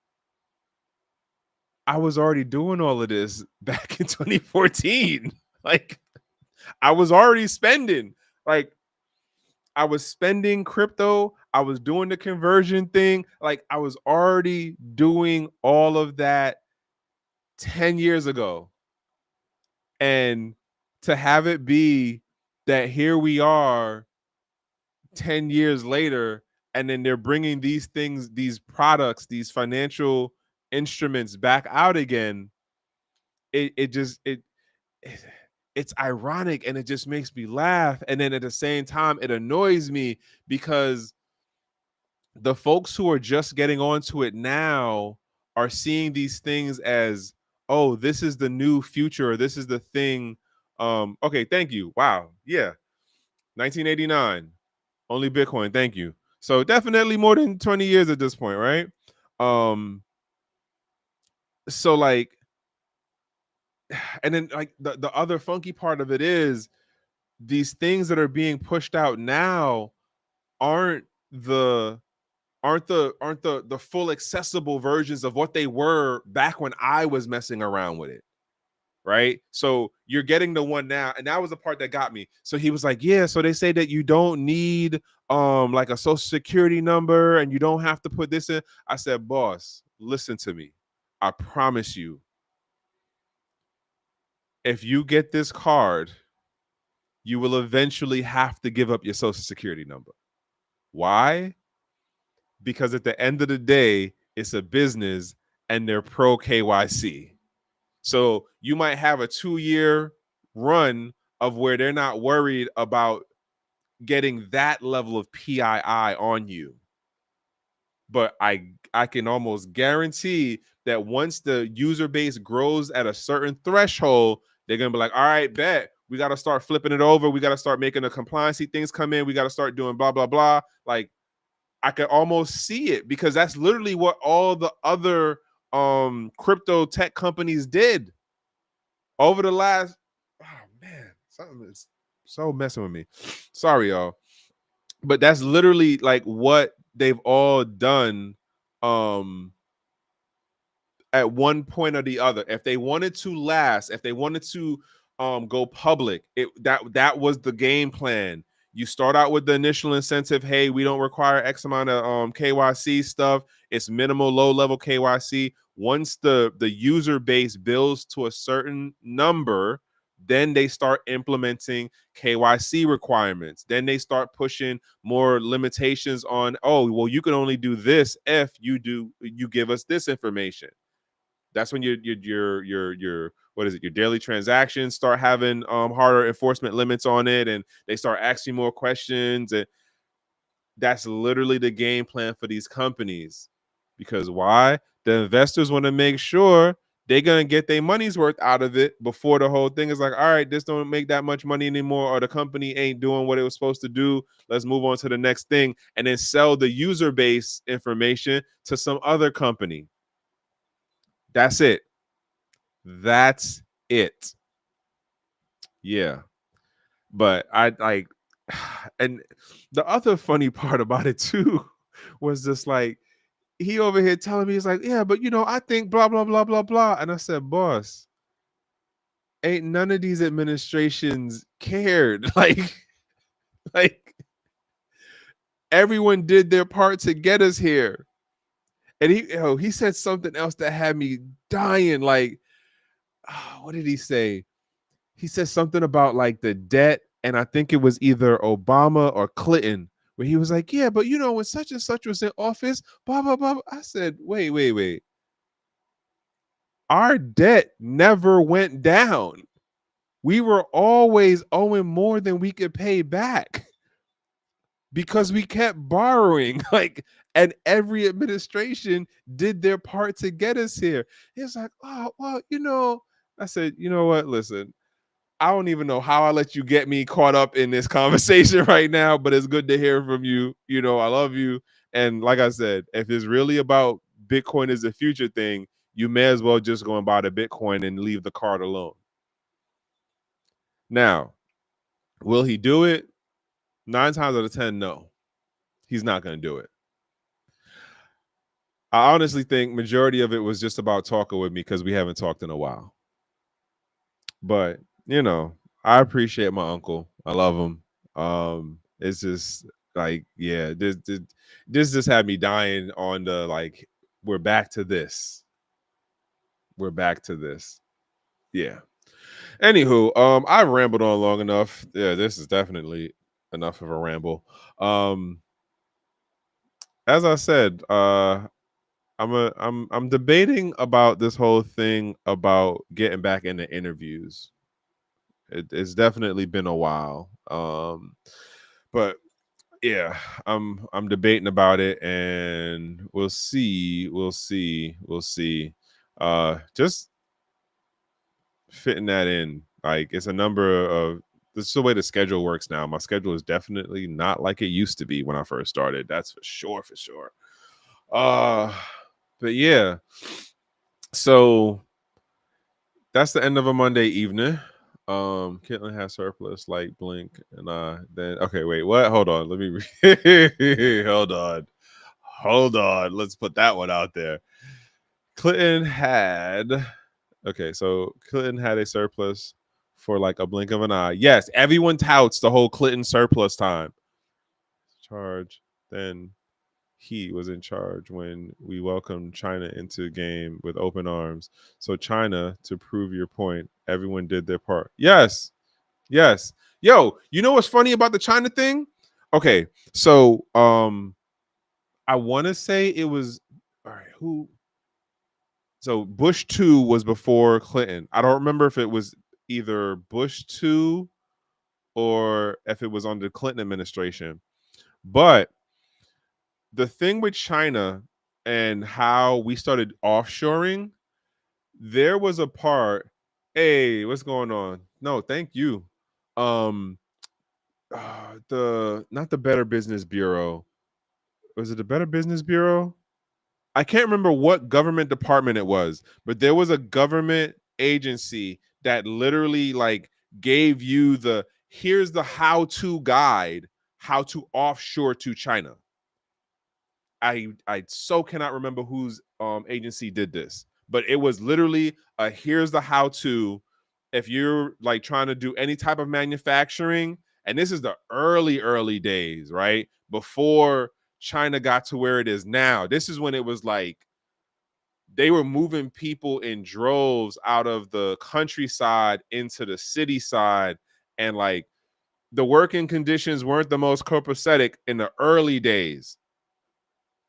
I was already doing all of this back in 2014. Like, I was already spending. Like, I was spending crypto. I was doing the conversion thing. Like, I was already doing all of that 10 years ago. And to have it be that here we are 10 years later, and then they're bringing these things, these products, these financial instruments back out again, it's ironic, and it just makes me laugh. And then at the same time, it annoys me, because the folks who are just getting onto it now are seeing these things as, oh, this is the new future, or this is the thing. Okay, thank you. Wow. Yeah. 1989. Only Bitcoin. Thank you. So definitely more than 20 years at this point, right? So like, and then like the other funky part of it is, these things that are being pushed out now aren't the full accessible versions of what they were back when I was messing around with it. Right. So you're getting the one now. And that was the part that got me. So he was like, yeah, so they say that you don't need like a social security number, and you don't have to put this in. I said, boss, listen to me. I promise you, if you get this card, you will eventually have to give up your social security number. Why? Because at the end of the day, it's a business and they're pro KYC. So you might have a 2-year run of where they're not worried about getting that level of PII on you. But I can almost guarantee that once the user base grows at a certain threshold, they're going to be like, all right, bet. We got to start flipping it over. We got to start making the compliancy things come in. We got to start doing blah, blah, blah. Like, I could almost see it, because that's literally what all the other crypto tech companies did over the last, oh man, something is so messing with me. Sorry, y'all. But that's literally like what they've all done at one point or the other. If they wanted to last, if they wanted to go public, that was the game plan. You start out with the initial incentive. Hey, we don't require X amount of KYC stuff. It's minimal, low-level KYC. Once the user base builds to a certain number, then they start implementing KYC requirements. Then they start pushing more limitations on, oh, well, you can only do this if you give us this information. That's when your what is it? Your daily transactions start having harder enforcement limits on it, and they start asking more questions. And that's literally the game plan for these companies. Because why? The investors want to make sure they're going to get their money's worth out of it before the whole thing is like, all right, this don't make that much money anymore, or the company ain't doing what it was supposed to do. Let's move on to the next thing, and then sell the user base information to some other company. That's it. That's it. Yeah. But I like, and the other funny part about it too was just like, he over here telling me, he's like, yeah, but I think blah, blah, blah, blah, blah. And I said, boss, ain't none of these administrations cared. Like everyone did their part to get us here. And he said something else that had me dying. Like, what did he say? He said something about like the debt. And I think it was either Obama or Clinton, where he was like, yeah, but when such and such was in office, blah, blah, blah. I said, wait. Our debt never went down. We were always owing more than we could pay back because we kept borrowing. And every administration did their part to get us here. It's like, oh, well, I said, you know what? Listen, I don't even know how I let you get me caught up in this conversation right now, but it's good to hear from you. I love you. And like I said, if it's really about Bitcoin as a future thing, you may as well just go and buy the Bitcoin and leave the card alone. Now, will he do it? 9 times out of 10, no. He's not going to do it. I honestly think majority of it was just about talking with me because we haven't talked in a while. But, I appreciate my uncle. I love him. It's just like, yeah, this just had me dying on the, like, we're back to this. We're back to this. Yeah. Anywho, I've rambled on long enough. Yeah, this is definitely enough of a ramble. As I said, I'm debating about this whole thing about getting back into interviews. It's definitely been a while. But yeah, I'm debating about it, and we'll see. Just fitting that in. Like, it's a number of, this is the way the schedule works now. My schedule is definitely not like it used to be when I first started. That's for sure. But yeah. So that's the end of a Monday evening. Caitlin has surplus, like blink, and then okay, wait, what? Hold on, let me hold on. Let's put that one out there. Clinton had a surplus for like a blink of an eye. Yes, everyone touts the whole Clinton surplus time. Charge. Then he was in charge when we welcomed China into the game with open arms. So China, to prove your point, everyone did their part. Yes. Yo, you know what's funny about the China thing? Okay, so I want to say it was, all right, who? So Bush 2 was before Clinton. I don't remember if it was either Bush 2 or if it was under the Clinton administration. But the thing with China and how we started offshoring, there was a part, hey, what's going on? No, thank you. Not the Better Business Bureau. Was it the Better Business Bureau? I can't remember what government department it was, but there was a government agency that literally like gave you here's the how-to guide, how to offshore to China. I so cannot remember whose agency did this, but it was literally here's the how-to if you're like trying to do any type of manufacturing. And this is the early days, right? Before China got to where it is now. This is when it was like they were moving people in droves out of the countryside into the city side, and like the working conditions weren't the most copacetic in the early days.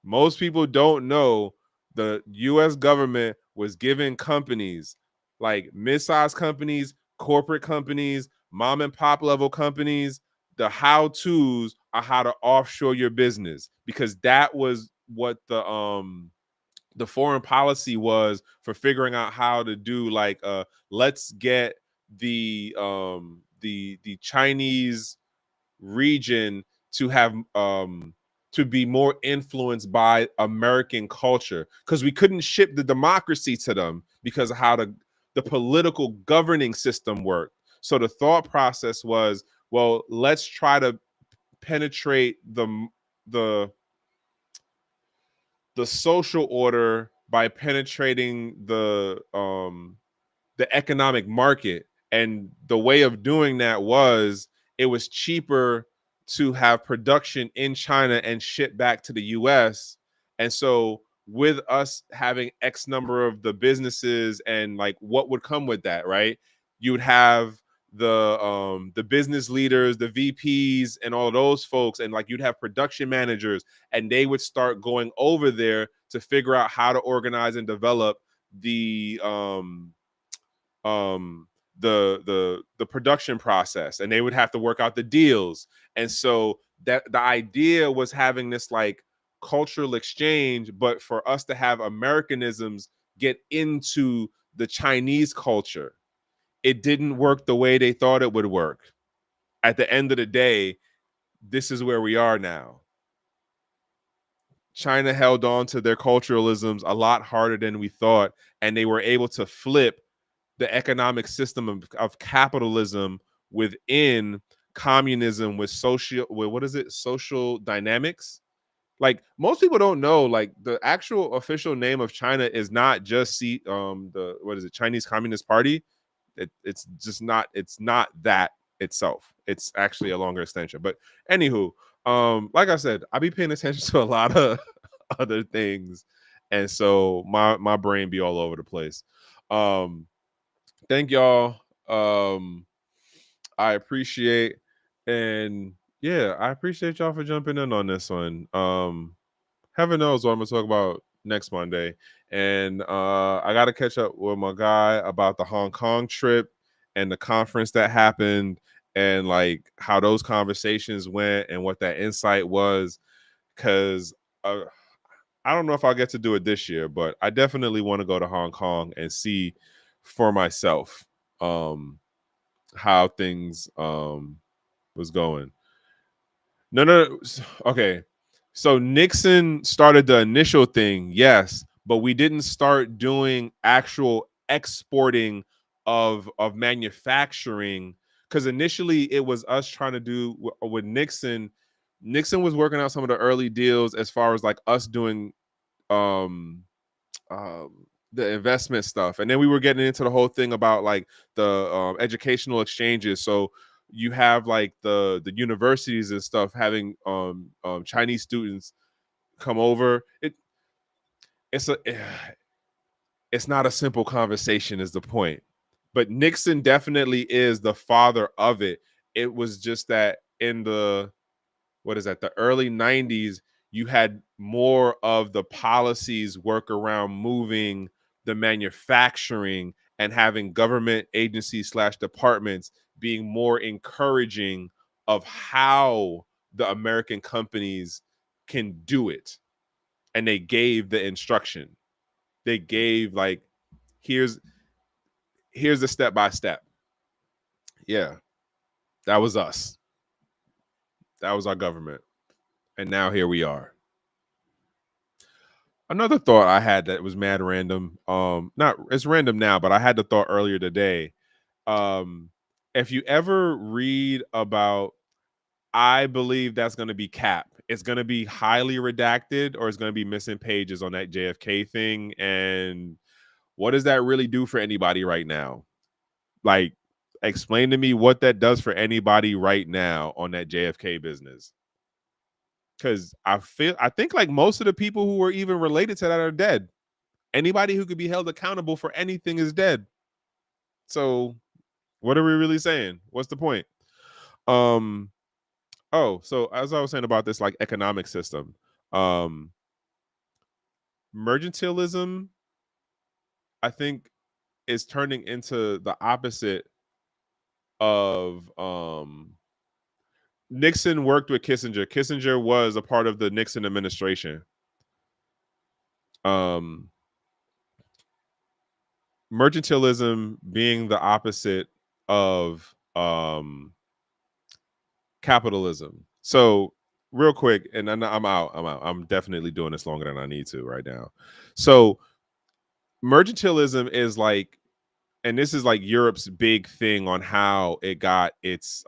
Most people don't know the U.S. government was giving companies like mid-sized companies, corporate companies, mom and pop level companies. The how-tos are how to offshore your business, because that was what the foreign policy was for figuring out how to do like let's get the Chinese region to have to be more influenced by American culture, because we couldn't ship the democracy to them because of how the political governing system worked. So the thought process was, well, let's try to penetrate the social order by penetrating the economic market. And the way of doing that was, it was cheaper to have production in China and ship back to the US. And so with us having X number of the businesses and like what would come with that, right? You would have the business leaders, the VPs and all those folks, and like you'd have production managers, and they would start going over there to figure out how to organize and develop the the production process, and they would have to work out the deals. And so that the idea was having this like cultural exchange, but for us to have Americanisms get into the Chinese culture. It didn't work the way they thought it would work. At the end of the day, this is where we are now. China held on to their culturalisms a lot harder than we thought, and they were able to flip the economic system of capitalism within communism with social dynamics. Like most people don't know, like the actual official name of China is not just the Chinese Communist Party. It's just not, it's not that itself. It's actually a longer extension. But anywho, like I said, I be paying attention to a lot of other things, and so my brain be all over the place. Thank y'all. I appreciate, and yeah, I appreciate y'all for jumping in on this one. Heaven knows what I'm gonna talk about next Monday. And I gotta catch up with my guy about the Hong Kong trip and the conference that happened, and like how those conversations went and what that insight was. Cause I don't know if I'll get to do it this year, but I definitely want to go to Hong Kong and see for myself how things was going. No. Okay. So Nixon started the initial thing, yes, but we didn't start doing actual exporting of manufacturing, because initially it was us trying to do with Nixon. Nixon was working out some of the early deals as far as like us doing um the investment stuff, and then we were getting into the whole thing about like the educational exchanges. So you have like the universities and stuff having Chinese students come over. It's a it's not a simple conversation is the point, but Nixon definitely is the father of it. It was just that in the the early 90s, you had more of the policies work around moving the manufacturing and having government agencies / departments being more encouraging of how the American companies can do it. And they gave the instruction. They gave like, here's the step by step. Yeah, that was us. That was our government. And now here we are. Another thought I had that was mad random. Not it's random now, but I had the thought earlier today. If you ever read about, I believe that's going to be cap. It's going to be highly redacted, or it's going to be missing pages on that JFK thing. And what does that really do for anybody right now? Like, explain to me what that does for anybody right now on that JFK business. Because I think like most of the people who were even related to that are dead. Anybody who could be held accountable for anything is dead. So what are we really saying? What's the point? So as I was saying about this like economic system, mercantilism, I think is turning into the opposite of Nixon worked with Kissinger. Kissinger was a part of the Nixon administration. Mercantilism being the opposite of capitalism. So real quick, and I'm out. I'm definitely doing this longer than I need to right now. So mercantilism is like, and this is like Europe's big thing on how it got its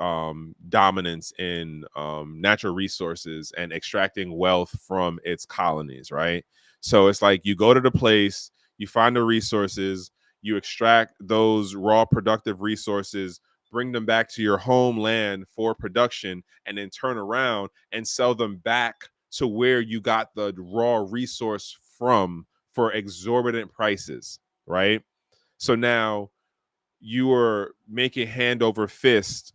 dominance in natural resources and extracting wealth from its colonies, right? So it's like you go to the place, you find the resources, you extract those raw productive resources, bring them back to your homeland for production, and then turn around and sell them back to where you got the raw resource from for exorbitant prices, right? So now you are making hand over fist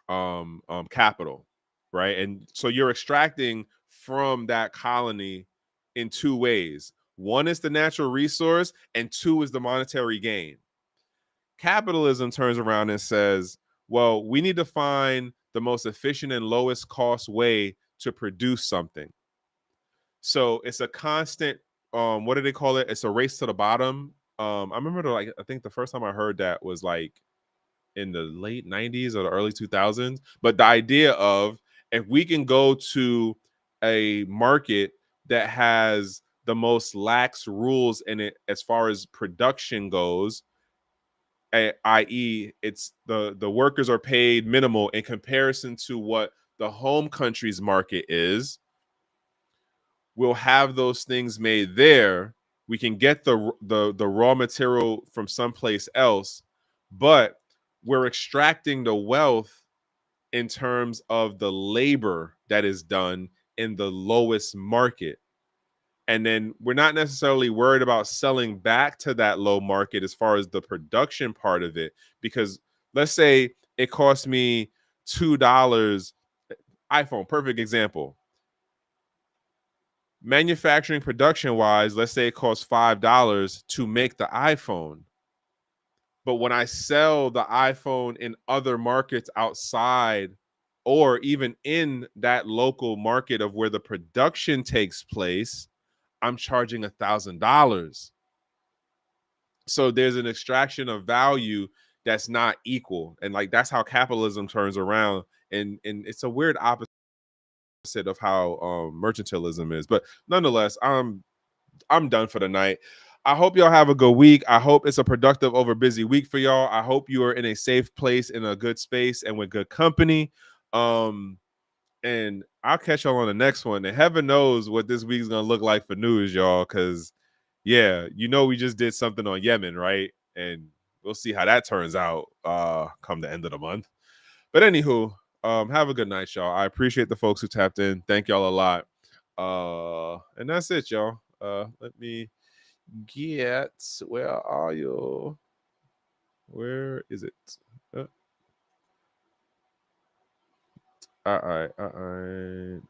capital, right? And so you're extracting from that colony in two ways. One is the natural resource, and two is the monetary gain. Capitalism turns around and says, well, we need to find the most efficient and lowest cost way to produce something. So it's a constant, what do they call it? It's a race to the bottom. I remember I think the first time I heard that was like in the late 90s or the early 2000s. But the idea of, if we can go to a market that has the most lax rules in it as far as production goes, i.e., it's the workers are paid minimal in comparison to what the home country's market is, we'll have those things made there. We can get the raw material from someplace else, but we're extracting the wealth in terms of the labor that is done in the lowest market. And then we're not necessarily worried about selling back to that low market as far as the production part of it, because let's say it cost me $2. iPhone, perfect example. Manufacturing production wise, let's say it costs $5 to make the iPhone. But when I sell the iPhone in other markets outside, or even in that local market of where the production takes place, I'm charging $1,000. So there's an extraction of value that's not equal. And like, that's how capitalism turns around. And it's a weird opposite of how mercantilism is. But nonetheless, I'm done for the night. I hope y'all have a good week. I hope it's a productive over busy week for y'all. I hope you are in a safe place, in a good space, and with good company. And I'll catch y'all on the next one. And heaven knows what this week's gonna look like for news, y'all. Because yeah, we just did something on Yemen, right? And we'll see how that turns out come the end of the month. But anywho, have a good night, y'all. I appreciate the folks who tapped in. Thank y'all a lot. And that's it, y'all. Let me get, where are you? Where is it? All right.